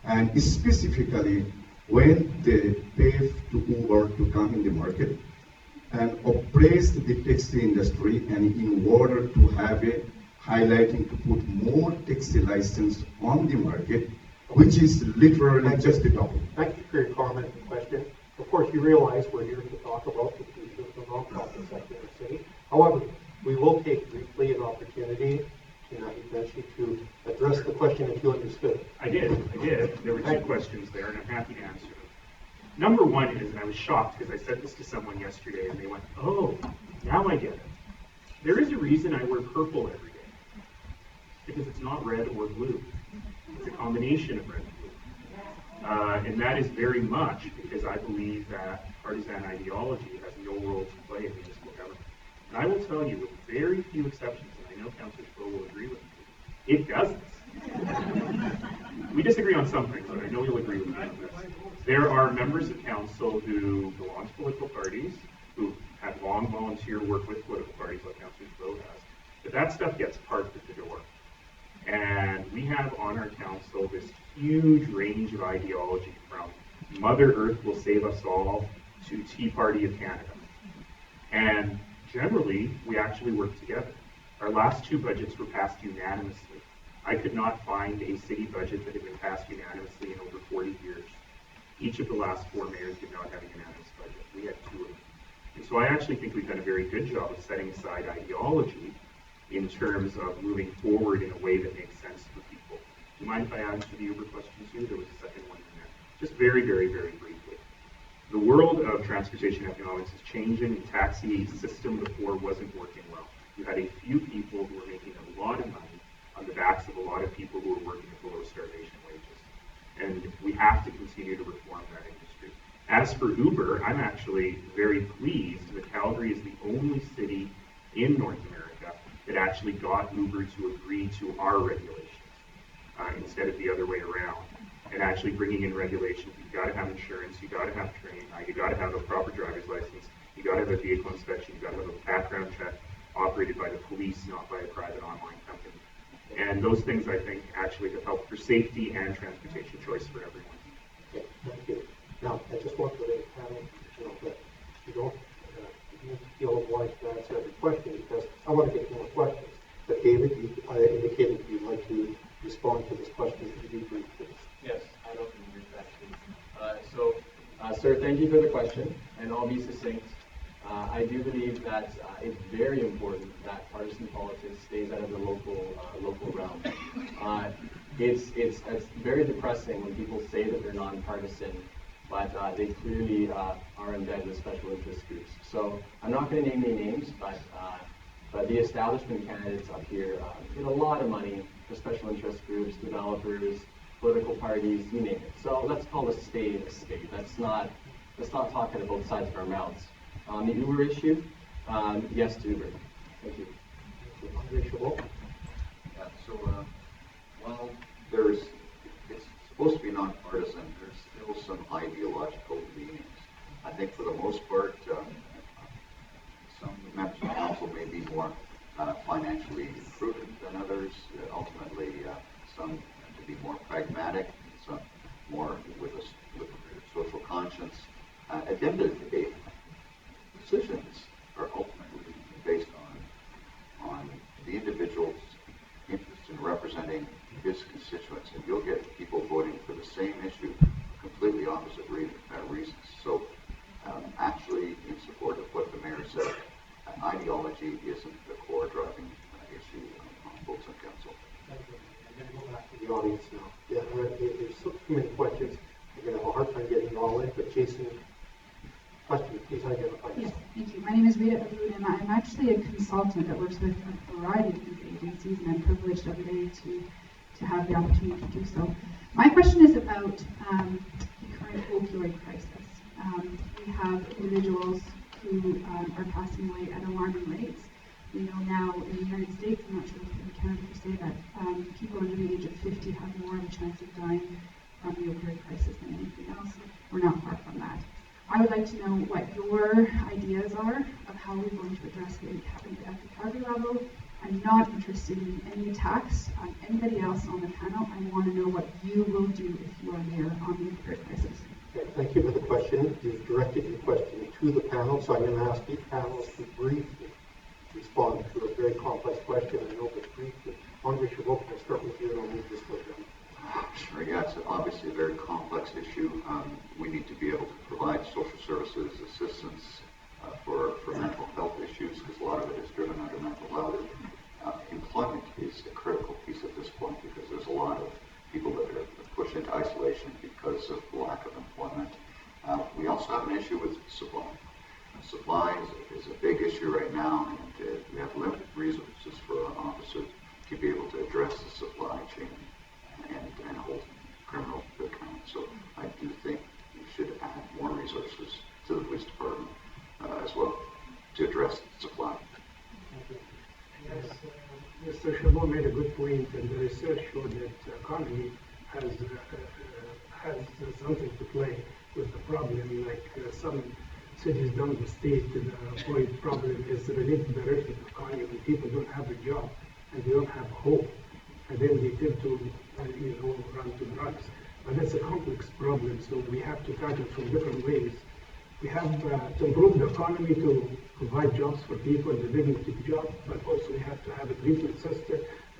And specifically, when they pay to Uber to come in the market and oppress the taxi industry, and in order to have a highlighting to put more taxi license on the market, which is literally just the topic. Thank you for your comment and question. Of course, you realize we're here to talk about the future of the nonprofit sector in the city. However, we will take briefly an opportunity to Naheed Nenshi to address the question if you understood. I did. There were two questions there, and I'm happy to answer them. Number one is, and I was shocked because I said this to someone yesterday, and they went, "Oh, now I get it. There is a reason I wear purple every day. Because it's not red or blue. It's a combination of red and blue. And that is very much because I believe that partisan ideology has no role to play in municipal government. And I will tell you, with very few exceptions, and I know Councillor Chabot will agree with me, it doesn't. We disagree on some things, but I know you'll agree with me on this. There are members of council who belong to political parties, who have long volunteer work with political parties like Councillor Chabot has, but that stuff gets parked at the door. And we have on our council this huge range of ideology from Mother Earth will save us all to Tea Party of Canada. And generally, we actually work together. Our last two budgets were passed unanimously. I could not find a city budget that had been passed unanimously in over 40 years. Each of the last four mayors did not have a unanimous budget. We had two of them. And so I actually think we've done a very good job of setting aside ideology in terms of moving forward in a way that makes sense for people. Do you mind if I answer the Uber question too? There was a second one in there. Just very, very, very briefly. The world of transportation economics is changing. The taxi system before wasn't working well. You had a few people who were making a lot of money on the backs of a lot of people who were working at below starvation wages. And we have to continue to reform that industry. As for Uber, I'm actually very pleased that Calgary is the only city in North America that actually got Uber to agree to our regulations instead of the other way around. And actually bringing in regulations, you've got to have insurance, you've got to have training, you've got to have a proper driver's license, you've got to have a vehicle inspection, you've got to have a background check operated by the police, not by a private online company. And those things, I think, actually have helped for safety and transportation choice for everyone. Okay, thank you. Now, I just want to let panel know that you don't feel obliged to answer every question because I want to get to more questions. But David, you indicated you'd like to respond to this question. Could you be brief, please? Yes, I don't agree with that. Sir, thank you for the question, and I'll be succinct. I do believe that it's very important that partisan politics stays out of the local realm. It's very depressing when people say that they're nonpartisan, but they clearly are in bed with special interest groups. So I'm not going to name any names, but the establishment candidates up here get a lot of money for special interest groups, developers, political parties, you name it. So let's call a spade a spade. Let's not talk out of both sides of our mouths. On the Uber issue, yes to Uber. Thank you. Andre Chabot? Yeah, so while it's supposed to be nonpartisan, there's still some ideological leanings. I think for the most part, some members of council may be more financially prudent than others. Ultimately, some to be more pragmatic, some more with a social conscience. At the end of the day, decisions are ultimately based on the individual's interest in representing his constituents, and you'll get people voting for the same issue for completely opposite reasons. So, actually, in support of what the mayor said, ideology isn't the core driving issue on votes on council. I'm going to go back to the audience now. Yeah, there's so many questions. We're going to have a hard time getting all in, but Jason, question, please identify yourself. Yes, thank you. My name is Rita Aboud, and I'm actually a consultant that works with a variety of these agencies, and I'm privileged every day to to have the opportunity to do so. My question is about the current opioid crisis. We have individuals who are passing away at alarming rates. We know now in the United States, I'm not sure if in Canada per se, that people under the age of 50 have more of a chance of dying from the opioid crisis than anything else. We're not far from that. I would like to know what your ideas are of how we're going to address it at the Calgary level. I'm not interested in any attacks on anybody else on the panel. I want to know what you will do if you are mayor on the opioid crisis. Okay, thank you for the question. You've directed your question to the panel, so I'm going to ask each panelist to briefly respond to a very complex question. I know, but briefly. Andre Chabot, can I start with you and I'll move this way down. Sure, yeah, it's obviously a very complex issue. We need to be able to provide social services assistance for mental health issues, because a lot of it is driven under mental health. Employment is a critical piece at this point, because there's a lot of people that are pushed into isolation because of the lack of employment. We also have an issue with supply. Supply is a big issue right now, and we have limited resources for our officers to be able to address the supply chain and hold criminal account. So I do think we should add more resources to the police department as well to address supply. Yes, Mr. Chabot made a good point, and the research showed that economy has something to play with the problem. Like some cities down the state, the opioid problem is related directly to economy. When people don't have a job and they don't have hope, and then they tend to run to drugs. But that's a complex problem, so we have to tackle it from different ways. We have to improve the economy to provide jobs for people, the dignity job, but also we have to have a treatment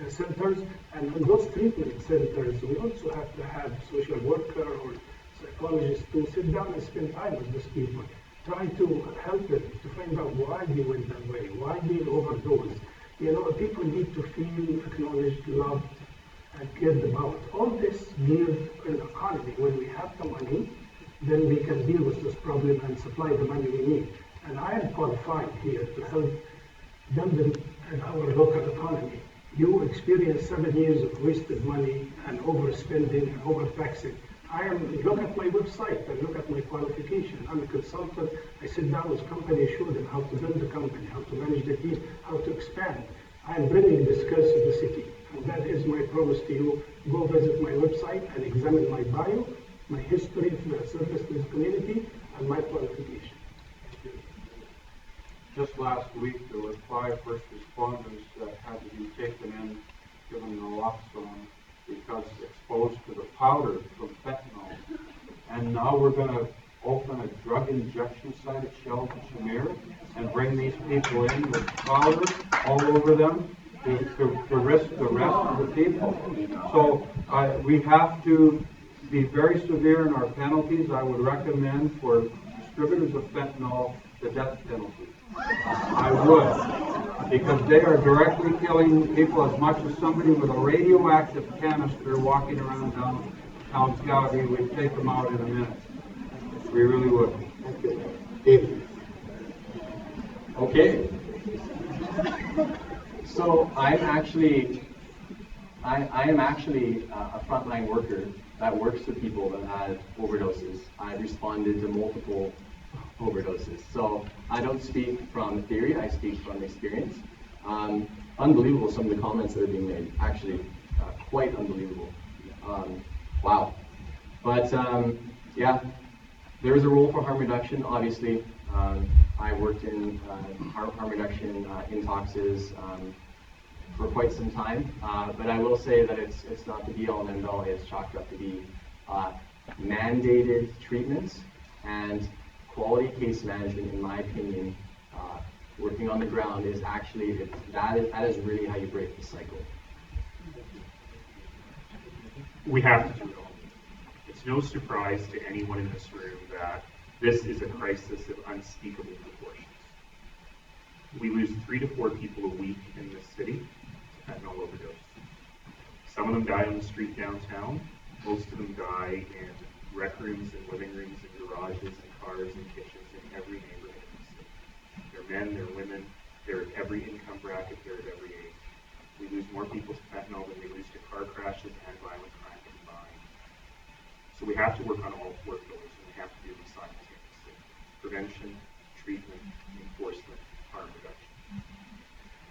centers, and in those treatment centers, we also have to have social worker or psychologists to sit down and spend time with those people, try to help them to find out why they went that way, why they overdosed. People need to feel acknowledged, loved, and cared about. All this geared in the economy. When we have the money, then we can deal with this problem and supply the money we need. And I am qualified here to help them in our local economy. You experience 7 years of wasted money and overspending and overtaxing. Look at my website and look at my qualification. I'm a consultant. I sit down with companies, show them how to build the company, how to manage the team, how to expand. I am bringing the skills to the city. And that is my promise to you. Go visit my website and examine my bio, my history of service to the community, and my qualification. Just last week, there were 5 first responders that had to be taken in, given naloxone, because exposed to the powder from fentanyl. And now we're going to open a drug injection site at Sheldon Shamir and bring these people in with powder all over them to risk the rest of the people. So we have to be very severe in our penalties. I would recommend for distributors of fentanyl the death penalty. I would, because they are directly killing people as much as somebody with a radioactive canister walking around downtown Calgary. We'd take them out in a minute. We really would. Okay. David. Okay. So I am actually a frontline worker that works with people that had overdoses. I've responded to multiple overdoses. So I don't speak from theory, I speak from experience. Unbelievable some of the comments that are being made. Actually, quite unbelievable. Wow. But yeah, there is a role for harm reduction, obviously. I worked in harm reduction in toxes for quite some time, but I will say that it's not the be-all and end-all. It's chalked up to be mandated treatments and quality case management, in my opinion. Working on the ground is actually, that is really how you break the cycle. We have to do it all. It's no surprise to anyone in this room that this is a crisis of unspeakable proportions. We lose 3 to 4 people a week in this city to fentanyl overdose. Some of them die on the street downtown. Most of them die in rec rooms and living rooms and garages and cars and kitchens in every neighborhood in the city. They're men, they're women, they're at every income bracket, they're at every age. We lose more people to fentanyl than we lose to car crashes and violent crime combined. So we have to work on all four pillars, and we have to do them simultaneously. Prevention, treatment, enforcement, harm reduction.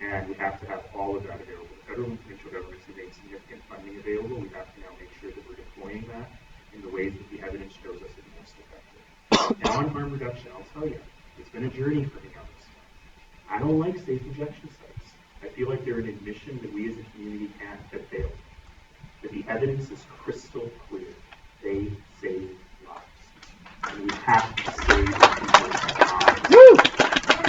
And we have to have all of that available. The federal and provincial governments have made significant funding available. We have to now make sure that we're deploying that in the ways that the evidence shows us is most effective. Now on harm reduction, I'll tell you, it's been a journey for me on this one. I don't like safe injection sites. I feel like they're an admission that we as a community have failed. But the evidence is crystal clear. They save lives. And we have to save people's lives.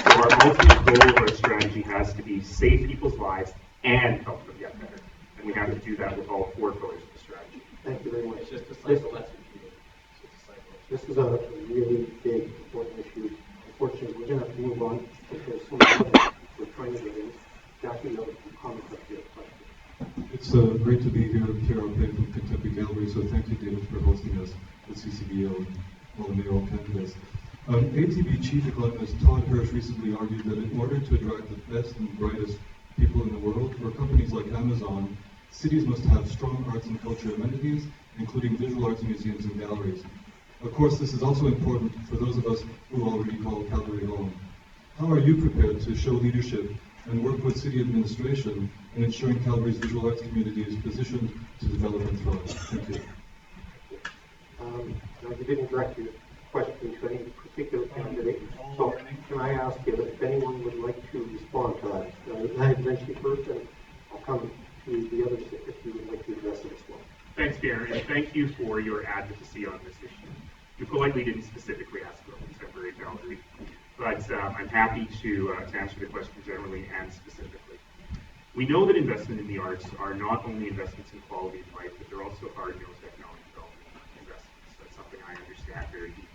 So our ultimate goal of our strategy has to be save people's lives and help them get better. And we have to do that with all four pillars of the strategy. Thank you very much. It's just a cycle, that's repeated. It's just a cycle. This is a really big, important issue. Unfortunately, we're going to have to move on because some of them we're trying to get in. Jackie, you have a comment up here, question. It's great to be here, Pierre Pay from Kentucky Gallery, so thank you, David, for hosting us at CCVO and all the mayoral candidates. ATB Chief Economist Todd Hirsch recently argued that in order to attract the best and brightest people in the world, for companies like Amazon, cities must have strong arts and culture amenities, including visual arts museums and galleries. Of course, this is also important for those of us who already call Calgary home. How are you prepared to show leadership and work with city administration in ensuring Calgary's visual arts community is positioned to develop and thrive? Thank you. Now, you didn't direct your question to any particular candidate, so can I ask you if anyone would like to respond to that? Naheed Nenshi first, and I'll come to the others if you would like to address it as well. Thanks, Pierre, and thank you for your advocacy on this issue. You politely didn't specifically ask about contemporary Calgary, but I'm happy to answer the question generally and specifically. We know that investment in the arts are not only investments in quality of life, but they're also hard-nosed economic development investments. That's something I understand very deeply.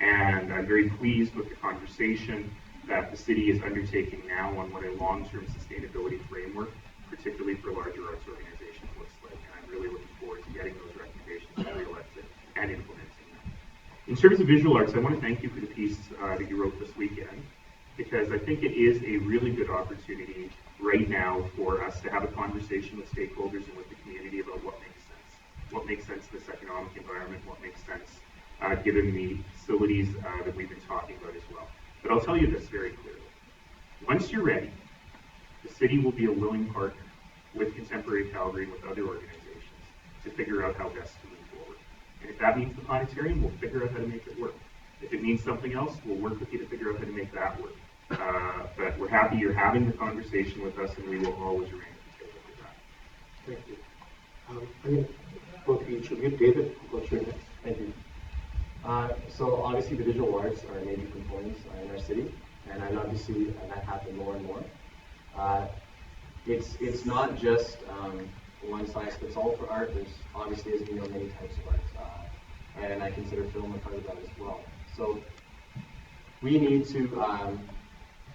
And I'm very pleased with the conversation that the city is undertaking now on what a long-term sustainability framework, particularly for larger arts organizations, looks like. And I'm really looking forward to getting those recommendations re-elected and implementing them. In terms of visual arts, I want to thank you for the piece that you wrote this weekend, because I think it is a really good opportunity right now for us to have a conversation with stakeholders and with the community about what makes sense. What makes sense in this economic environment, what makes sense given the facilities that we've been talking about as well. But I'll tell you this very clearly. Once you're ready, the city will be a willing partner with Contemporary Calgary and with other organizations to figure out how best to move forward. And if that means the planetarium, we'll figure out how to make it work. If it means something else, we'll work with you to figure out how to make that work. But we're happy you're having the conversation with us, and we will always remain at the table for that. Thank you. I'm going to go to each of you. David, I'll go to you next. Thank you. So obviously the visual arts are major components in our city, and I'd love to see that happen more and more. It's not just one size fits all for art. There's obviously, as we know, many types of arts, and I consider film a part of that as well. So we need to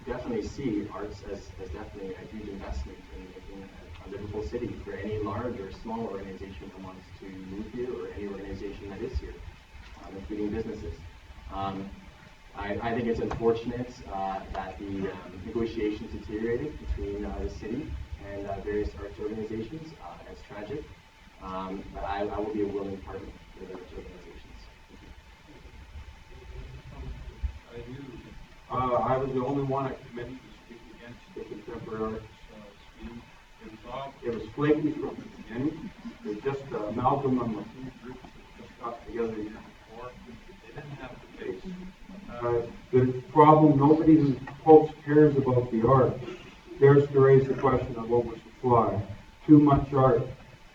definitely see arts as definitely a huge investment in making a livable city for any large or small organization that wants to move here, or any organization that is here, including businesses. I think it's unfortunate that the negotiations deteriorated between the city and various arts organizations. It's tragic, but I will be a willing partner with arts organizations. I was the only one at committee to speak against the contemporary arts scheme. It was flaky from the beginning. It was just an amalgam of a few groups that just got together the year before. They didn't have the base. The problem, nobody who folks cares about the art dares to raise the question of oversupply. Too much art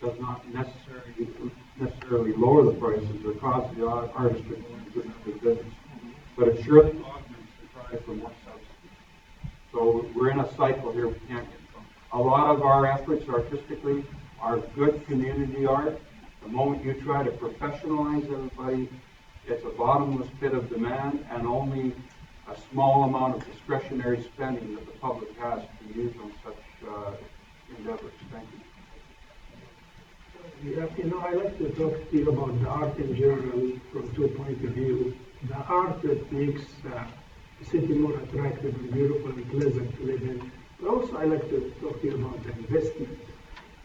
does not necessarily lower the prices or cause the artist to go into another business, but it surely augments the drive for more subsidy. So we're in a cycle here we can't get from. A lot of our efforts artistically are good community art. The moment you try to professionalize everybody, it's a bottomless pit of demand and only a small amount of discretionary spending that the public has to use on such endeavors. Thank you. Yeah, I like to talk to you about the art in general from 2 points of view. The art that makes the city more attractive and beautiful and pleasant to live in, But also, I like to talk to you about the investment.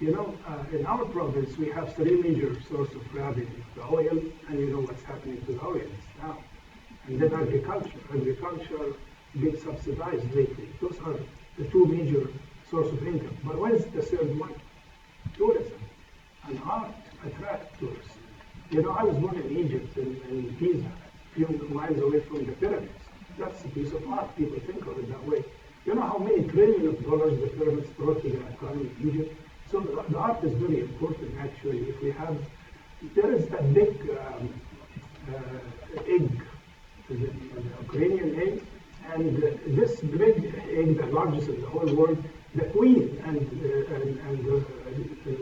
You know, in our province, we have three major sources of revenue: the oil, and you know what's happening to the oil now, and then agriculture. Agriculture being subsidized lately. Those are the two major sources of income. But what is the third one? Tourism. And art attracts tourists. You know, I was born in Egypt, in Giza, a few miles away from the pyramids. That's a piece of art. People think of it that way. You know how many trillions of dollars the pyramids brought to the economy of Egypt? So the art is very important, actually. If we have, there is that big egg, the Ukrainian egg, and this big egg, the largest in the whole world, the queen, and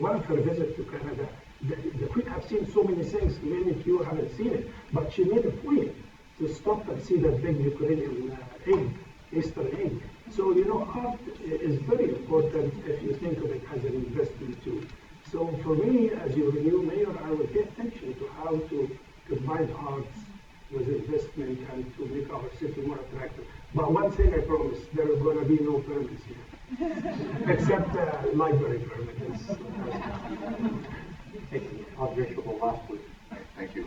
one of her visits to Canada, the queen, I've seen so many things, many of you haven't seen it, but she made a queen to stop and see that big Ukrainian egg, Easter egg. So, you know, art is very important if you think of it as an investment too. So for me, as your new mayor, I will pay attention to how to combine arts with investment and to make our city more attractive. But one thing I promise, there are going to be no permits here, except library permits. Thank you. Andre Chabot, last week. Thank you.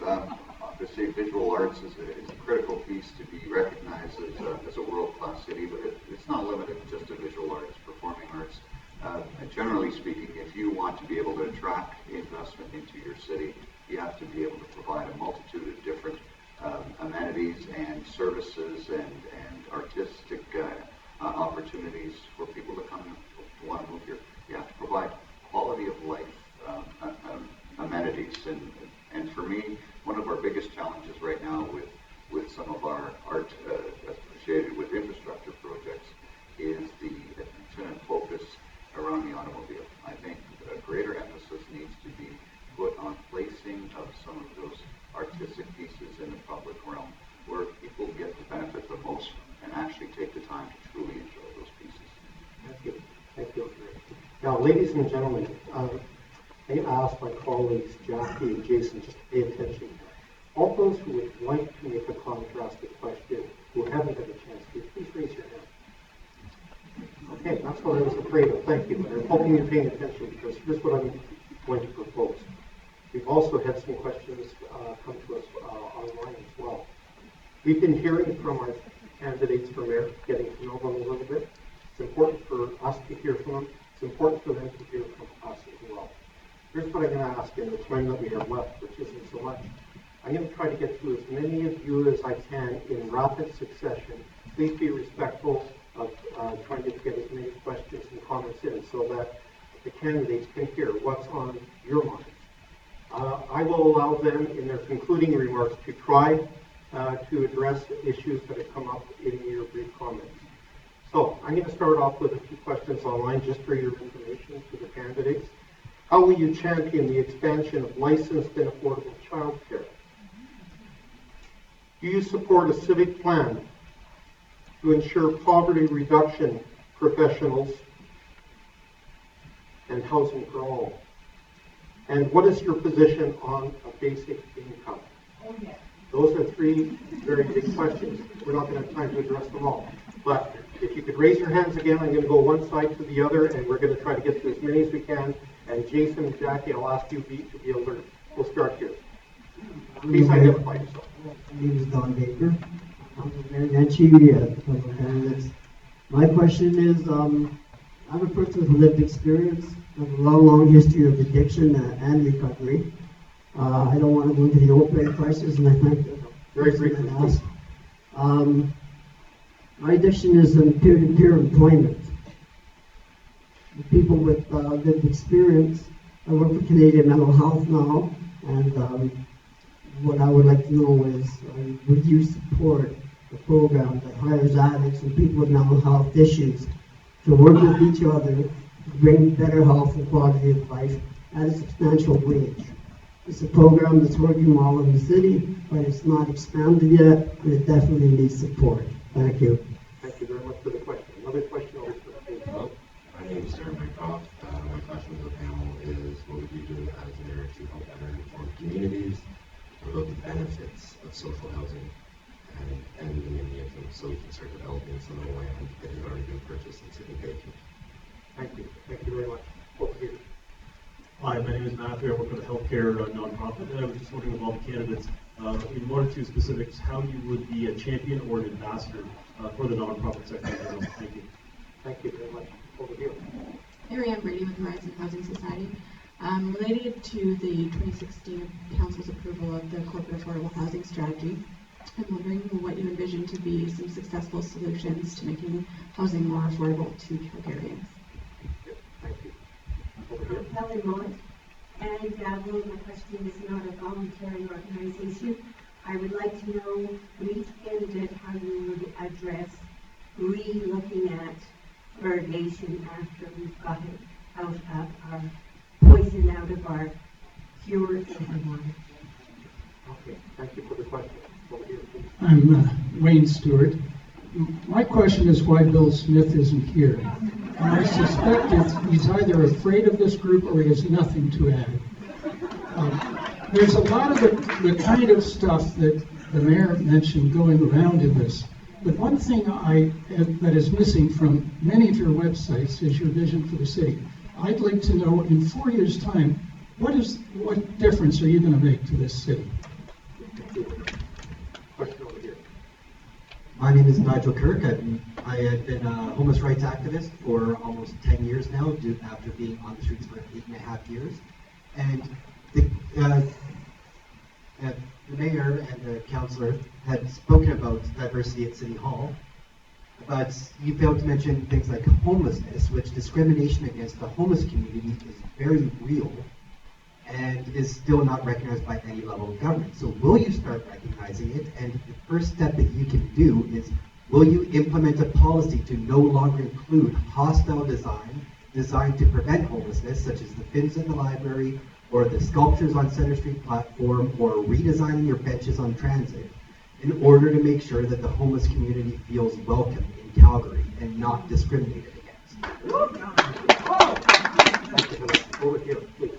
To say visual arts is a critical piece to be recognized as a world-class city, but it's not limited just to visual arts, performing arts. Generally speaking, if you want to be able to attract investment into your city, you have to be able to provide a multitude of different amenities and services and artistic opportunities for people to come to want to move here. You have to provide quality of life amenities, and for me, one of our biggest challenges right now with some of our art associated with infrastructure projects is the attention and focus around the automobile. I think a greater emphasis needs to be put on placing of some of those artistic pieces in the public realm where people get the benefit the most and actually take the time to truly enjoy those pieces. Thank you. Thank you. Now, ladies and gentlemen, I ask my colleagues, Jackie and Jason, just to pay attention. All those who would like to make a comment or ask a question who haven't had a chance to, please raise your hand. Okay, that's what I was afraid of. Thank you. And I'm hoping you're paying attention because here's what I'm going to propose. We've also had some questions come to us online as well. We've been hearing from our candidates for mayor, getting to know them a little bit. It's important for us to hear from them. It's important for them to hear from us as well. Here's what I'm going to ask in the time that we have left, which isn't so much. I'm going to try to get through as many of you as I can in rapid succession. Please be respectful of trying to get as many questions and comments in so that the candidates can hear what's on your mind. I will allow them in their concluding remarks to try to address the issues that have come up in your brief comments. So I'm going to start off with a few questions online just for your information to the candidates. How will you champion the expansion of licensed and affordable child care? Do you support a civic plan to ensure poverty reduction professionals and housing for all? And what is your position on a basic income? Oh, yeah. Those are three very big questions. We're not going to have time to address them all. But if you could raise your hands again, I'm going to go one side to the other, and we're going to try to get to as many as we can. And Jason and Jackie, I'll ask you to be alert. We'll start here. Please identify yourself. My name is Don Baker. I'm Mayor Nenshi. My question is, I'm a person with lived experience. I have a long history of addiction and recovery. I don't want to go into the opioid crisis, and I thank the person that asked. My addiction is in peer-to-peer employment. The people with lived experience, I work for Canadian Mental Health now, and what I would like to know is, would you support a program that hires addicts and people with mental health issues to work with each other to bring better health and quality of life at a substantial wage? It's a program that's working well in the city, but it's not expanded yet, and it definitely needs support. Thank you. Thank you very much for the question. Another question over here. My name is Sarah Mycroft. My question to the panel is, what would you do as mayor to help better inform communities about the benefits of social housing and the medium? So so we can start developing some of the land that has already been purchased and sitting vacant. Thank you. Thank you very much. Over here. Hi, my name is Matthew. I work with a healthcare nonprofit, and I was just wondering of all the candidates, in one or two specifics, how you would be a champion or an ambassador for the nonprofit sector in general. Thank you. Thank you very much. Over here. Marianne Brady with Horizon Housing Society. Related to the 2016 Council's approval of the corporate affordable housing strategy, I'm wondering what you envision to be some successful solutions to making housing more affordable to Calgarians. Thank you. Helen Mott, and well, my question is not a voluntary organization. I would like to know from each candidate how you would address re-looking at fluoridation after we've got it out of our poison out of our pure drinking water. Okay, thank you for the question. Over here, please. I'm Wayne Stewart. My question is why Bill Smith isn't here. And I suspect he's either afraid of this group or he has nothing to add. There's a lot of the kind of stuff that the mayor mentioned going around in this. But one thing that is missing from many of your websites is your vision for the city. I'd like to know in 4 years' time, what difference are you going to make to this city? Question over here. My name is Nigel Kirk. I have been a homeless rights activist for almost 10 years now, after being on the streets for 8.5 years. And the mayor and the councillor had spoken about diversity at City Hall, but you failed to mention things like homelessness, which discrimination against the homeless community is very real and is still not recognized by any level of government. So will you start recognizing it? And the first step that you can do is, will you implement a policy to no longer include hostile design designed to prevent homelessness, such as the fins in the library, or the sculptures on Center Street platform, or redesigning your benches on transit, in order to make sure that the homeless community feels welcome in Calgary and not discriminated against? Over here, please.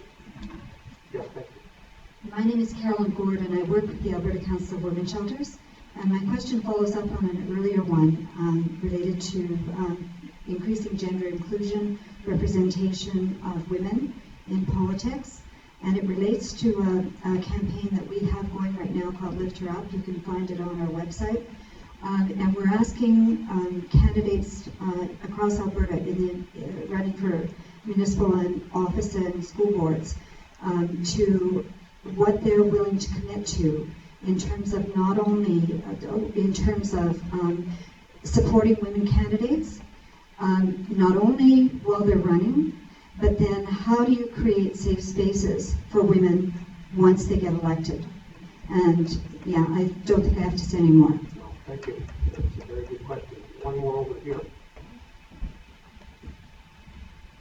Yes, thank you. My name is Carolyn Gord, and I work with the Alberta Council of Women's Shelters. And my question follows up on an earlier one related to increasing gender inclusion, representation of women in politics. And it relates to a campaign that we have going right now called Lift Her Up. You can find it on our website. And we're asking candidates across Alberta running for municipal and office and school boards to what they're willing to commit to in terms of not only supporting women candidates, not only while they're running, but then how do you create safe spaces for women once they get elected? And yeah, I don't think I have to say any more. Thank you. That's a very good question. One more over here.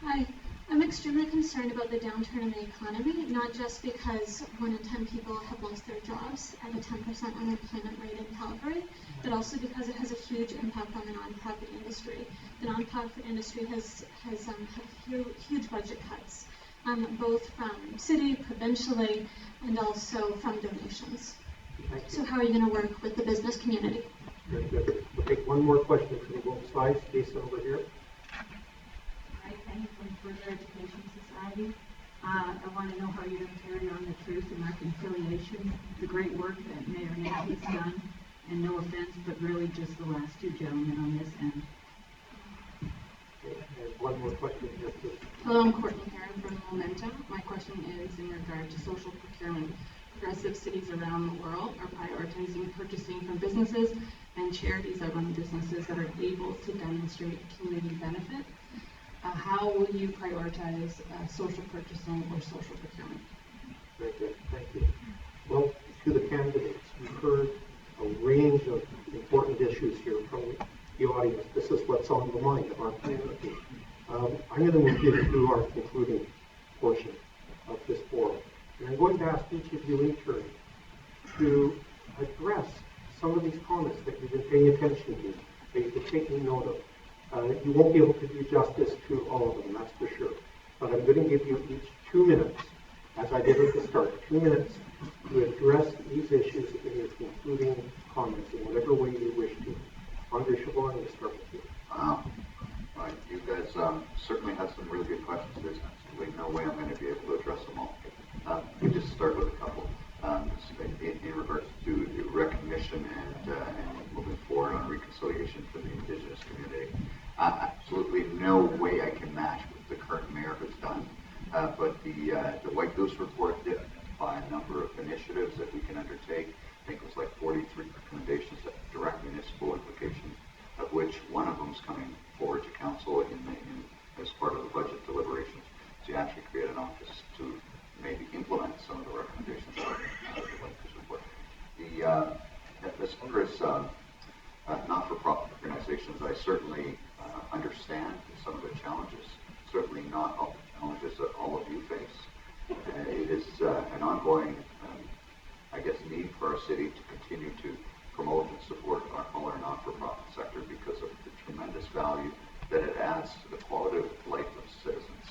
Hi. I'm extremely concerned about the downturn in the economy, not just because 1 in 10 people have lost their jobs at a 10% unemployment rate in Calgary, but also because it has a huge impact on the nonprofit industry. The nonprofit industry has had huge budget cuts, both from city, provincially, and also from donations. So how are you going to work with the business community? Very good. We'll take one more question from both sides. Jason over here. Hi, Penny from Further Education Society. I want to know how you're going to carry on the truth and reconciliation, the great work that Mayor Naheed's done, and no offense, but really just the last two gentlemen on this end. And one more question here, please. Hello, I'm Courtney Heron from Momentum. My question is in regard to social procurement. Progressive cities around the world are prioritizing purchasing from businesses and charities that run businesses that are able to demonstrate community benefit. How will you prioritize social purchasing or social procurement? Very good. Thank you. Well, to the candidates, you've heard a range of important issues here from the audience. This is what's on the mind of our community. I'm going to move into our concluding portion of this forum. And I'm going to ask each of you in turn to address some of these comments that you've been paying attention to, that you've been taking note of. You won't be able to do justice to all of them, that's for sure. But I'm going to give you each 2 minutes, as I did at the start, 2 minutes to address these issues in your concluding comments in whatever way you wish to. Andre Chabot, I'm going to start with you. Right. You guys certainly have some really good questions. There's absolutely no way I'm going to be able to address them all. We just start with a couple. In regards to the recognition and moving forward on reconciliation for the Indigenous community, absolutely no way I can match what the current mayor has done. But the White Goose report did by a number of initiatives that we can undertake. I think it was like 43 recommendations that direct municipal implications, of which one of them is coming forward to council as part of the budget deliberations to actually create an office to maybe implement some of the recommendations out of the White Goose report. As far as not-for-profit organizations, I certainly understand some of the challenges, certainly not all the challenges that all of you face. It is an ongoing I guess, need for our city to continue to promote and support our not-for-profit sector because of the tremendous value that it adds to the quality of life of citizens.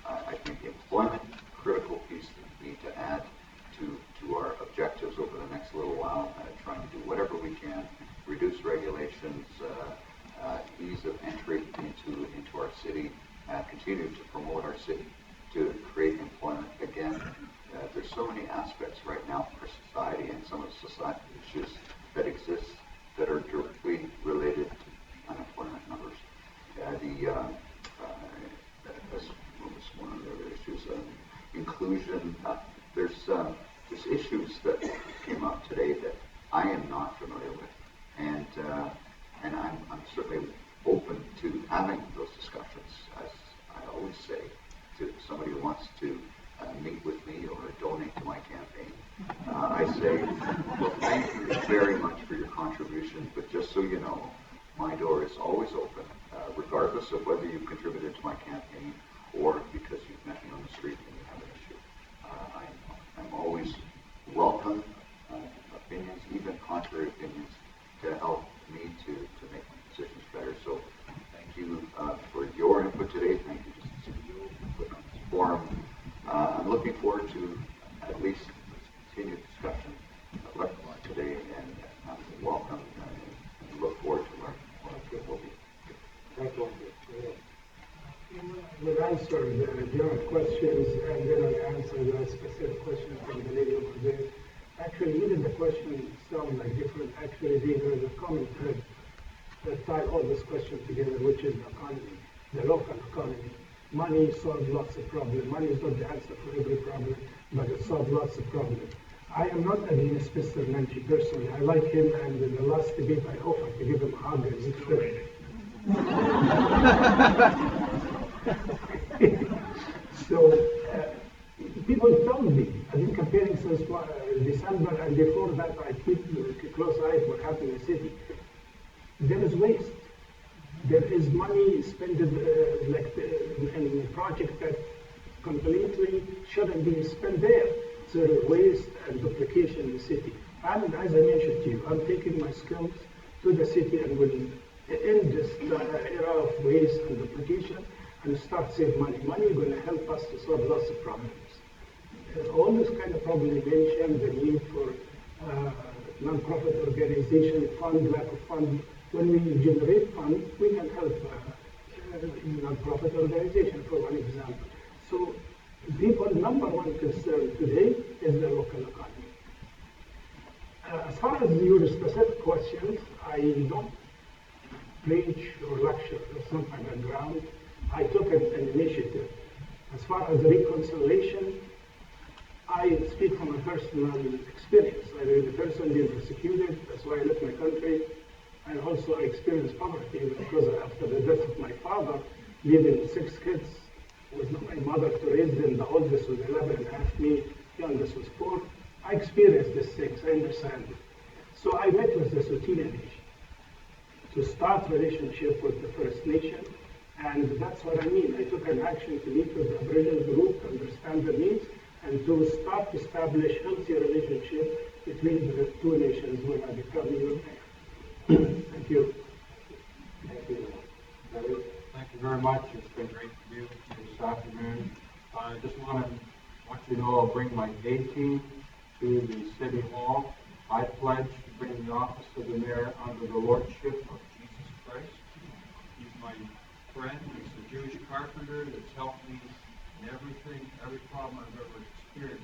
I think employment, critical piece that we need to add to our objectives over the next little while, trying to do whatever we can, reduce regulations, ease of entry into our city, continue to promote our city, to create employment. Again, there's so many aspects right now for society and some of the society issues that exist that are directly related to unemployment numbers. That's one of the other issues. Inclusion. There's issues that came up today that I am not familiar with, and I'm certainly open to having those discussions. As I always say to somebody who wants to meet with me or donate to my campaign, I say, well, thank you very much for your contribution, but just so you know, my door is always open, regardless of whether you've contributed to my campaign or because you've met me on the street and you have an issue. I'm always welcome opinions, even contrary opinions, to help me to make my decisions better. So thank you for your input today. Thank you to CCVO for putting on this forum. I'm looking forward to at least continued discussion today, and welcome and look forward to learning what it will be. Thank you. We'll answer the general questions, and then I'll answer the specific question from the lady over there. Actually, even the questions sound like different. Actually, there is a common thread that tie all this question together, which is the economy, the local economy. Money solves lots of problems. Money is not the answer for every problem, but it solves lots of problems. I am not against Mr. Nenshi personally. I like him, and in the last debate, I offered to give him a hug and he's great. So, people told me, I've been comparing since December, and before that, I keep a close eye on what happened in the city. There is waste. There is money spent in a project that completely shouldn't be spent there. So waste and duplication in the city. And as I mentioned to you, I'm taking my skills to the city and will end this era of waste and duplication and start saving money. Money is going to help us to solve lots of problems. All this kind of problem you mentioned, the need for non-profit organization, fund, lack of fund. When we generate funds, we can help non-profit organization, for one example. So people's number one concern today is the local economy. As far as your specific questions, I don't preach or lecture. That's not my background. I took an initiative. As far as reconciliation, I speak from a personal experience. I was a person being persecuted. That's why I left my country. And also I experienced poverty because after the death of my father, leaving 6 kids with my mother to raise them, the oldest was 11 and half me, youngest was 4. I experienced these things, I understand it. So I met with the Tsuut'ina Nation to start relationship with the First Nation, and that's what I mean. I took an action to meet with the Aboriginal group, understand their needs, and to start to establish healthy relationship between the two nations when I become your mayor. Thank you. Thank you. Thank you very much. It's been great to be with you this afternoon. I just want you to know I'll bring my A team to the City Hall. I pledge to bring the office of the mayor under the lordship of Jesus senator that's helped me in every problem I've ever experienced.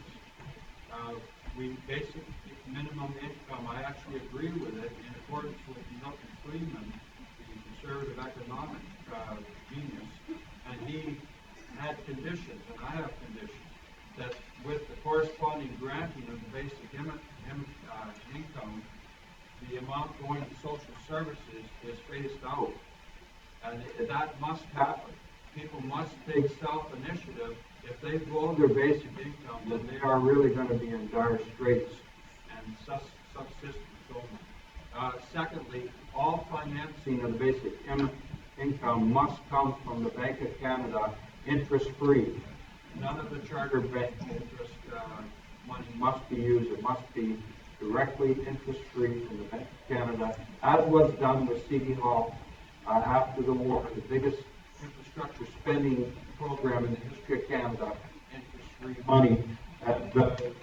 We basic minimum income, I actually agree with it in accordance with Milton Friedman, the conservative economic genius, and he had conditions, and I have conditions, that with the corresponding granting of the basic income, the amount going to social services is phased out. And that must happen. People must take self-initiative. If they blow their basic income, then they are really going to be in dire straits and subsistence only. Secondly, all financing of the basic income must come from the Bank of Canada interest-free. None of the charter bank interest money must be used. It must be directly interest-free from the Bank of Canada, as was done with City Hall after the war, the biggest infrastructure spending program in the history of Canada, interest-free money. The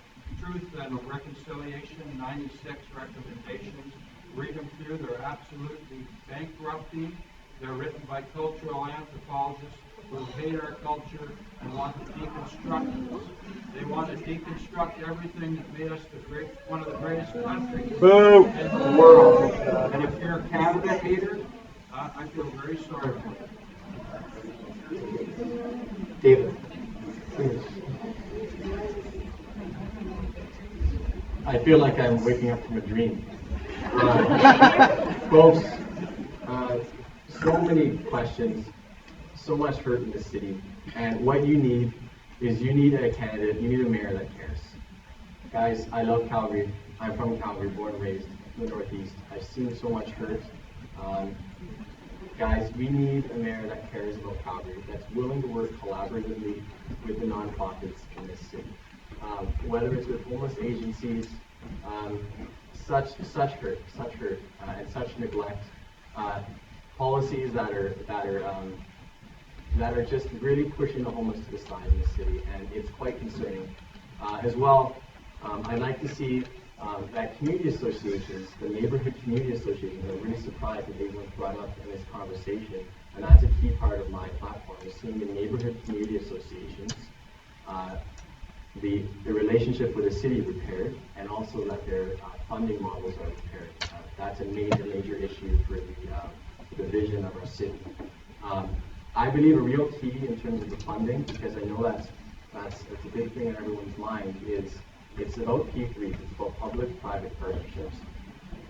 Truth and Reconciliation, 96 recommendations. Read them through. They're absolutely bankrupting. They're written by cultural anthropologists who hate our culture and want to deconstruct us. They want to deconstruct everything that made us one of the greatest countries in the world. And if you're a Canada hater, I feel very sorry for you. David, please. I feel like I'm waking up from a dream. Folks, so many questions, so much hurt in the city, and what you need is you need a candidate, you need a mayor that cares. Guys, I love Calgary. I'm from Calgary, born and raised in the Northeast. I've seen so much hurt. Guys, we need a mayor that cares about Calgary, that's willing to work collaboratively with the nonprofits in this city. Whether it's with homeless agencies, such hurt, and such neglect, policies that are just really pushing the homeless to the side in the city, and it's quite concerning. As well, I'd like to see that community associations, the neighborhood community associations, are really surprised that they weren't brought up in this conversation, and that's a key part of my platform, is seeing the neighborhood community associations, the relationship with the city repaired, and also that their funding models are repaired. That's a major issue for the vision of our city. I believe a real key in terms of the funding, because I know that's a big thing in everyone's mind, is it's about P3, it's about public-private partnerships.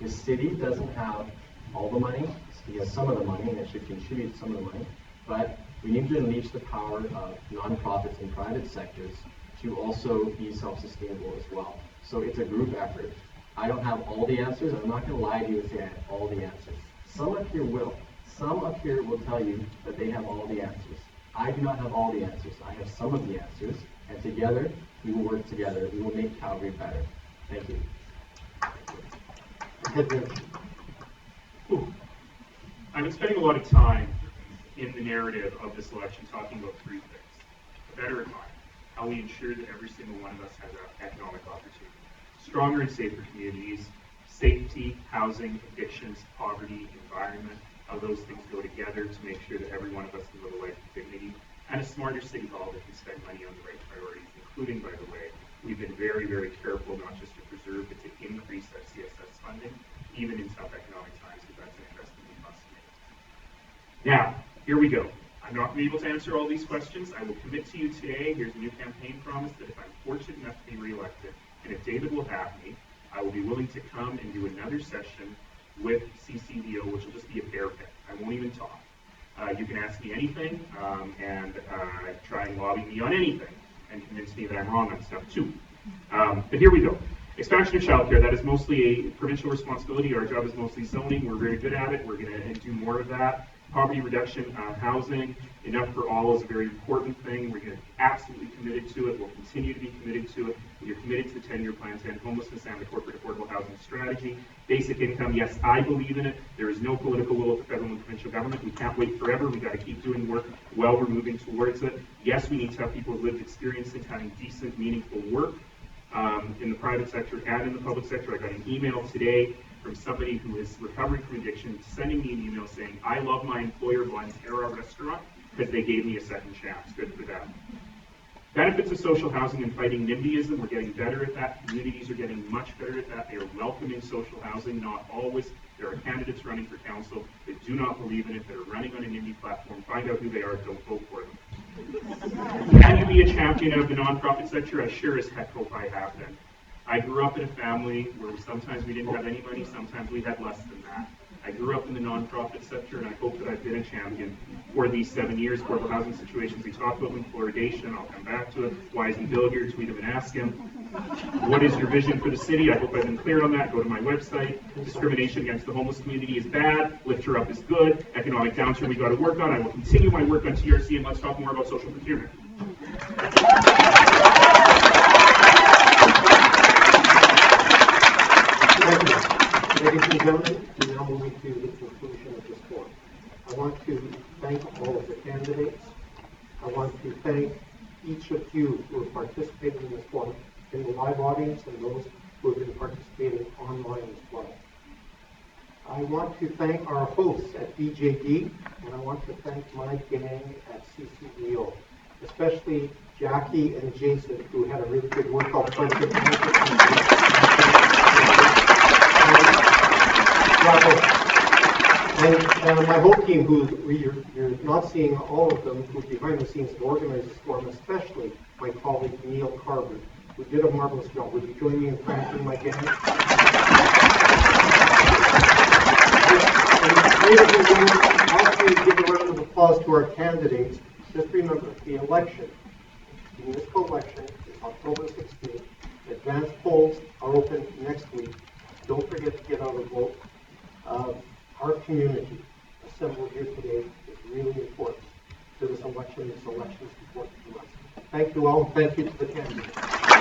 The city doesn't have all the money, it has some of the money, and it should contribute some of the money, but we need to unleash the power of nonprofits and private sectors to also be self-sustainable as well. So it's a group effort. I don't have all the answers. I'm not going to lie to you and say I have all the answers. Some up here will. Some up here will tell you that they have all the answers. I do not have all the answers. I have some of the answers, and together, we will work together. We will make Calgary better. Thank you. I've been spending a lot of time in the narrative of this election talking about three things. A better economy, how we ensure that every single one of us has an economic opportunity. Stronger and safer communities, safety, housing, addictions, poverty, environment, how those things go together to make sure that every one of us can live a life of dignity, and a smarter city hall that can spend money on the right priorities, including, by the way, we've been very, very careful not just to preserve, but to increase our CSS funding, even in tough economic times, because that's an investment we must make. Now, here we go. I'm not going to be able to answer all these questions. I will commit to you today, here's a new campaign promise, that if I'm fortunate enough to be reelected, and if David will have me, I will be willing to come and do another session with CCVO, which will just be a bear pit. I won't even talk. You can ask me anything, and try and lobby me on anything, and convince me that I'm wrong on stuff too. But here we go. Expansion of childcare, that is mostly a provincial responsibility. Our job is mostly zoning. We're very good at it. We're going to do more of that. Poverty reduction, housing, enough for all is a very important thing. We're going to be absolutely committed to it. We'll continue to be committed to it. We are committed to the 10-year plan to end homelessness and the corporate affordable housing strategy. Basic income, yes, I believe in it. There is no political will at the federal and provincial government. We can't wait forever. We've got to keep doing work while we're moving towards it. Yes, we need to have people with lived experience in having decent, meaningful work in the private sector and in the public sector. I got an email today from somebody who is recovering from addiction, sending me an email saying, I love my employer, Blind's Era Restaurant, because they gave me a second chance. Good for them. Benefits of social housing and fighting NIMBYism. We're getting better at that. Communities are getting much better at that. They are welcoming social housing, not always. There are candidates running for council that do not believe in it, that are running on a NIMBY platform. Find out who they are, don't vote for them. Can you be a champion of the nonprofit sector? I sure as heck hope I have been. I grew up in a family where sometimes we didn't have any money, sometimes we had less than that. I grew up in the nonprofit sector, and I hope that I've been a champion for these 7 years. Affordable housing situations we talked about, fluoridation, I'll come back to it. Why isn't Bill here? Tweet him and ask him. What is your vision for the city? I hope I've been clear on that. Go to my website. Discrimination against the homeless community is bad. Lift her up is good. Economic downturn we got to work on. I will continue my work on TRC, and let's talk more about social procurement. Thank you. Ladies and gentlemen, we now move to the conclusion of this forum. I want to thank all of the candidates. I want to thank each of you who have participated in this forum, in the live audience and those who have been participating online as well. I want to thank our hosts at BJD, and I want to thank my gang at CCVO, especially Jackie and Jason, who had a really good workout plan. And my whole team, who you're not seeing all of them, who behind the scenes organized this forum, especially my colleague Emile Gabriel, who did a marvelous job. Would you join me in thanking my gang? Ladies and gentlemen, after we give a round of applause to our candidates, just remember the election, the municipal election, is October 16th. Advanced polls are open next week. Don't forget to get out and vote. Our community assembled here today is really important to this election. This election is important to us. Thank you all. Thank you to the candidates.